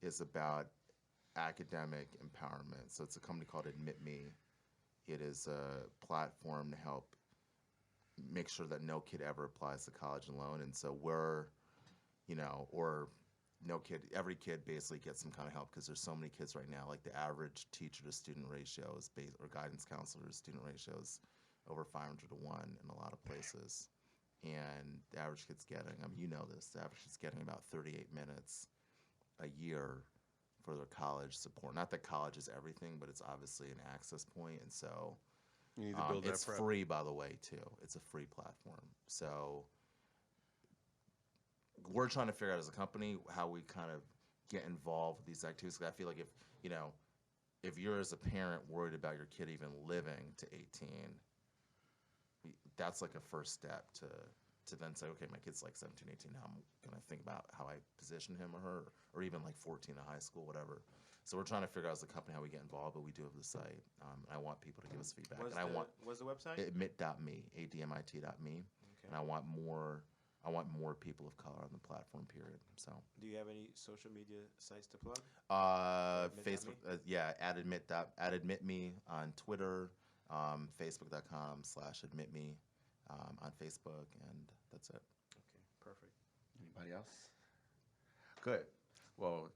is about academic empowerment. So it's a company called Admit Me. It is a platform to help make sure that no kid ever applies to college alone. And so every kid basically gets some kind of help, because there's so many kids right now. Like the average teacher to student ratio is or guidance counselor to student ratio is over 500 to 1 in a lot of places. And the average kid's getting, the average kid's getting about 38 minutes a year for their college support. Not that college is everything, but it's obviously an access point. And so you need to build that it's prep. free, by the way, too. It's a free platform. So we're trying to figure out as a company how we kind of get involved with these activities. 'Cause I feel like if you're as a parent worried about your kid even living to 18, that's like a first step to then say, okay, my kid's like 17, 18, now I'm going to think about how I position him or her, or even like 14 in high school, whatever. So we're trying to figure out as a company how we get involved, but we do have the site. I want people to give us feedback. What's the website? Admit.me, ADMIT.me. Okay. And I want more people of color on the platform, period. So. Do you have any social media sites to plug? Facebook, @admit.me on Twitter, facebook.com/admitme on Facebook, and that's it. Okay, perfect. Anybody else? Good. Well,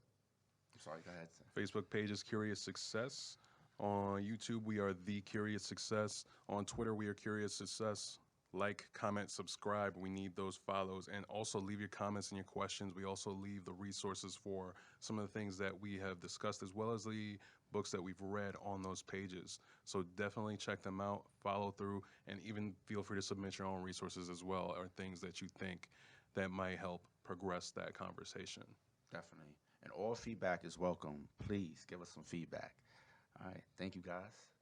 I'm sorry, go ahead. Facebook page is Curious Success. On YouTube, we are The Curious Success. On Twitter, we are Curious Success. like, comment, subscribe. We need those follows. And also leave your comments and your questions. We also leave the resources for some of the things that we have discussed, as well as the books that we've read on those pages. So definitely check them out, follow through, and even feel free to submit your own resources as well, or things that you think that might help progress that conversation. Definitely. And all feedback is welcome. Please give us some feedback. All right. Thank you, guys.